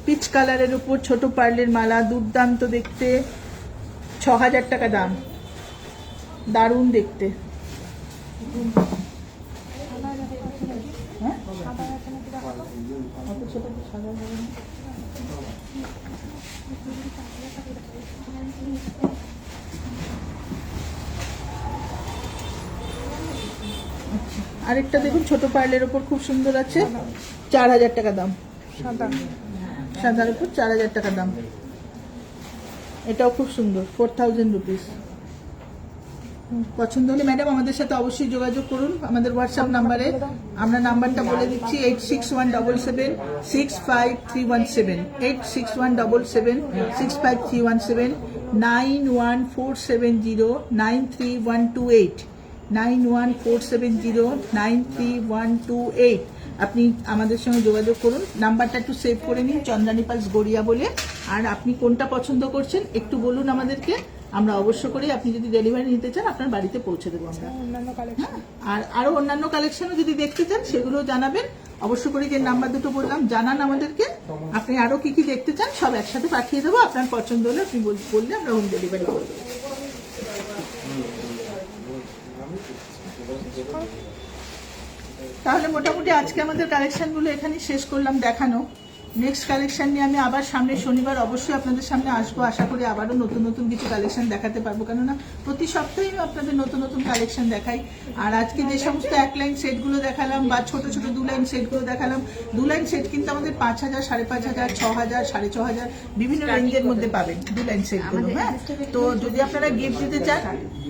পিচ কালারের উপর ছোট পার্লের মালা, দুর্দান্ত দেখতে, 6000 টাকা দাম। দারুণ দেখতে। আরেকটা দেখুন ছোট পার্লের উপর খুব সুন্দর আছে, 4000 টাকা দাম। সাদার উপর 4000 টাকা দাম। এটাও খুব সুন্দর, 4000 রুপিস। পছন্দ হলে ম্যাডাম আমাদের সাথে অবশ্যই যোগাযোগ করুন আমাদের হোয়াটসঅ্যাপ নাম্বারে। আমরা নাম্বারটা বলে দিচ্ছি, 8617765317, 8617765317, 9147093128, 9147093128। আপনি আমাদের সঙ্গে যোগাযোগ করুন। নাম্বারটা একটু সেভ করে নিন, চন্দ্রানী পালস গড়িয়া বলে। আর আপনি কোনটা পছন্দ করছেন একটু বলুন আমাদেরকে, আমরা অবশ্য করে আপনি যদি ডেলিভারি নিতে চান আপনার বাড়িতে পৌঁছে দেবো আমরা। আর আরো অন্যান্য কালেকশনও যদি দেখতে চান সেগুলো জানাবেন অবশ্য করে। যে নাম্বার দুটো বললাম জানান আমাদেরকে, আপনি আরো কি কি দেখতে চান সব একসাথে পাঠিয়ে দেবো। আপনার পছন্দ হলে আপনি বললে আমরা হোম ডেলিভারি করে দেবো। তাহলে মোটামুটি আজকে আমাদের কালেকশনগুলো এখানেই শেষ করলাম দেখানো। নেক্সট কালেকশন নিয়ে আমি আবার সামনে শনিবার অবশ্যই আপনাদের সামনে আসবো। আশা করি আবারও নতুন নতুন কিছু কালেকশন দেখাতে পারবো, কেননা প্রতি সপ্তাহে আমি আপনাদের নতুন নতুন কালেকশন দেখাই। আর আজকে যে সমস্ত এক লাইন সেটগুলো দেখালাম বা ছোট ছোট 2 লাইন সেটগুলো দেখালাম, 2 লাইন সেট কিন্তু আমাদের 5,000, 5,500, 6,000, 6,500 বিভিন্ন রেঞ্জের মধ্যে পাবেন 2 লাইন সেটগুলো। হ্যাঁ, তো যদি আপনারা গিফট দিতে চান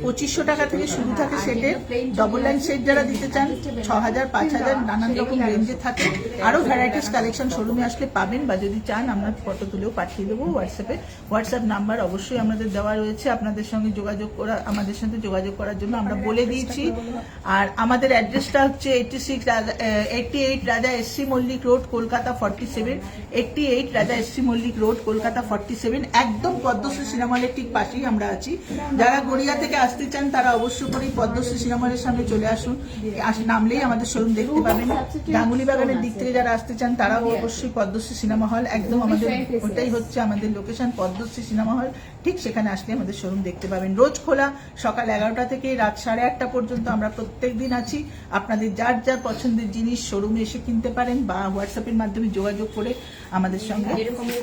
2,500 টাকা থেকে শুরু থাকে সেটের। ডবল লাইন সেট যারা দিতে চান 6,000, 5,000 নানান রকম রেঞ্জে থাকে। আরো ভ্যারাইটিস কালেকশন শোরুমে আসলে পাবেন, বা যদি চান আমরা ফটো তুলেও পাঠিয়ে দেবো হোয়াটসঅ্যাপে। হোয়াটসঅ্যাপ নাম্বার অবশ্যই আমাদের দেওয়া রয়েছে, আপনাদের সঙ্গে যোগাযোগ করা, আমাদের সাথে যোগাযোগ করার জন্য আমরা বলে দিয়েছি। আর আমাদের অ্যাড্রেসটা হচ্ছে 88 Raja SC Mullick road, Kolkata 47। 88 Raja SC Mullick road, Kolkata 47, একদম পদ্মশ্রী সিনেমা হলের ঠিক পাশেই আমরা আছি। যারা গড়িয়া থেকে আসতে চান তারা অবশ্যই করে পদ্মশ্রী সিনেমা হলের সামনে চলে আসুন, নামলেই আমাদের শোরুম দেখতে পাবেন। গাঙ্গুলি বাগানের দিক থেকে যারা আসতে চান তারাও অবশ্যই পদ্মশ্রী সিনেমা হল, একদম আমাদের ওটাই হচ্ছে আমাদের লোকেশন, পদ্মশ্রী সিনেমা হল, ঠিক সেখানে আসলে আমাদের শোরুম দেখতে পাবেন। রোজ খোলা, সকাল 11টা থেকে রাত 8:30 পর্যন্ত আমরা প্রত্যেক দিন আছি। আপনাদের যার যার পছন্দের জিনিস শোরুমে এসে কিনতে পারেন, বা হোয়াটসঅ্যাপের মাধ্যমে যোগাযোগ করে আমাদের সঙ্গে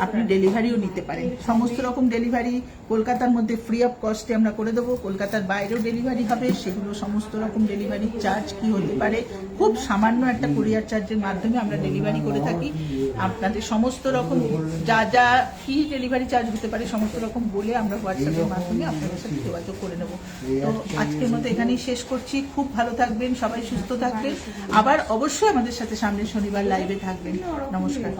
আপনি ডেলিভারিও নিতে পারেন। সমস্ত রকম ডেলিভারি কলকাতার মধ্যে ফ্রি অফ কস্টে আমরা করে দেবো। কলকাতার বাইরেও ডেলিভারি হবে, সেগুলো সমস্ত রকম ডেলিভারি চার্জ কি হতে পারে, খুব সামান্য একটা কুরিয়ার চার্জের মাধ্যমে আমরা ডেলিভারি করে থাকি। আপনাদের সমস্ত রকম যা যা কি ডেলিভারি চার্জ হতে পারে সমস্ত রকম বলে আমরা হোয়াটসঅ্যাপের মাধ্যমে আপনাদের সাথে যোগাযোগ করে নেব। তো আজকের মতো এখানেই শেষ করছি। খুব ভালো থাকবেন, সবাই সুস্থ থাকবেন। আবার অবশ্যই আমাদের সাথে সামনের শনিবার লাইভে থাকবেন। নমস্কার।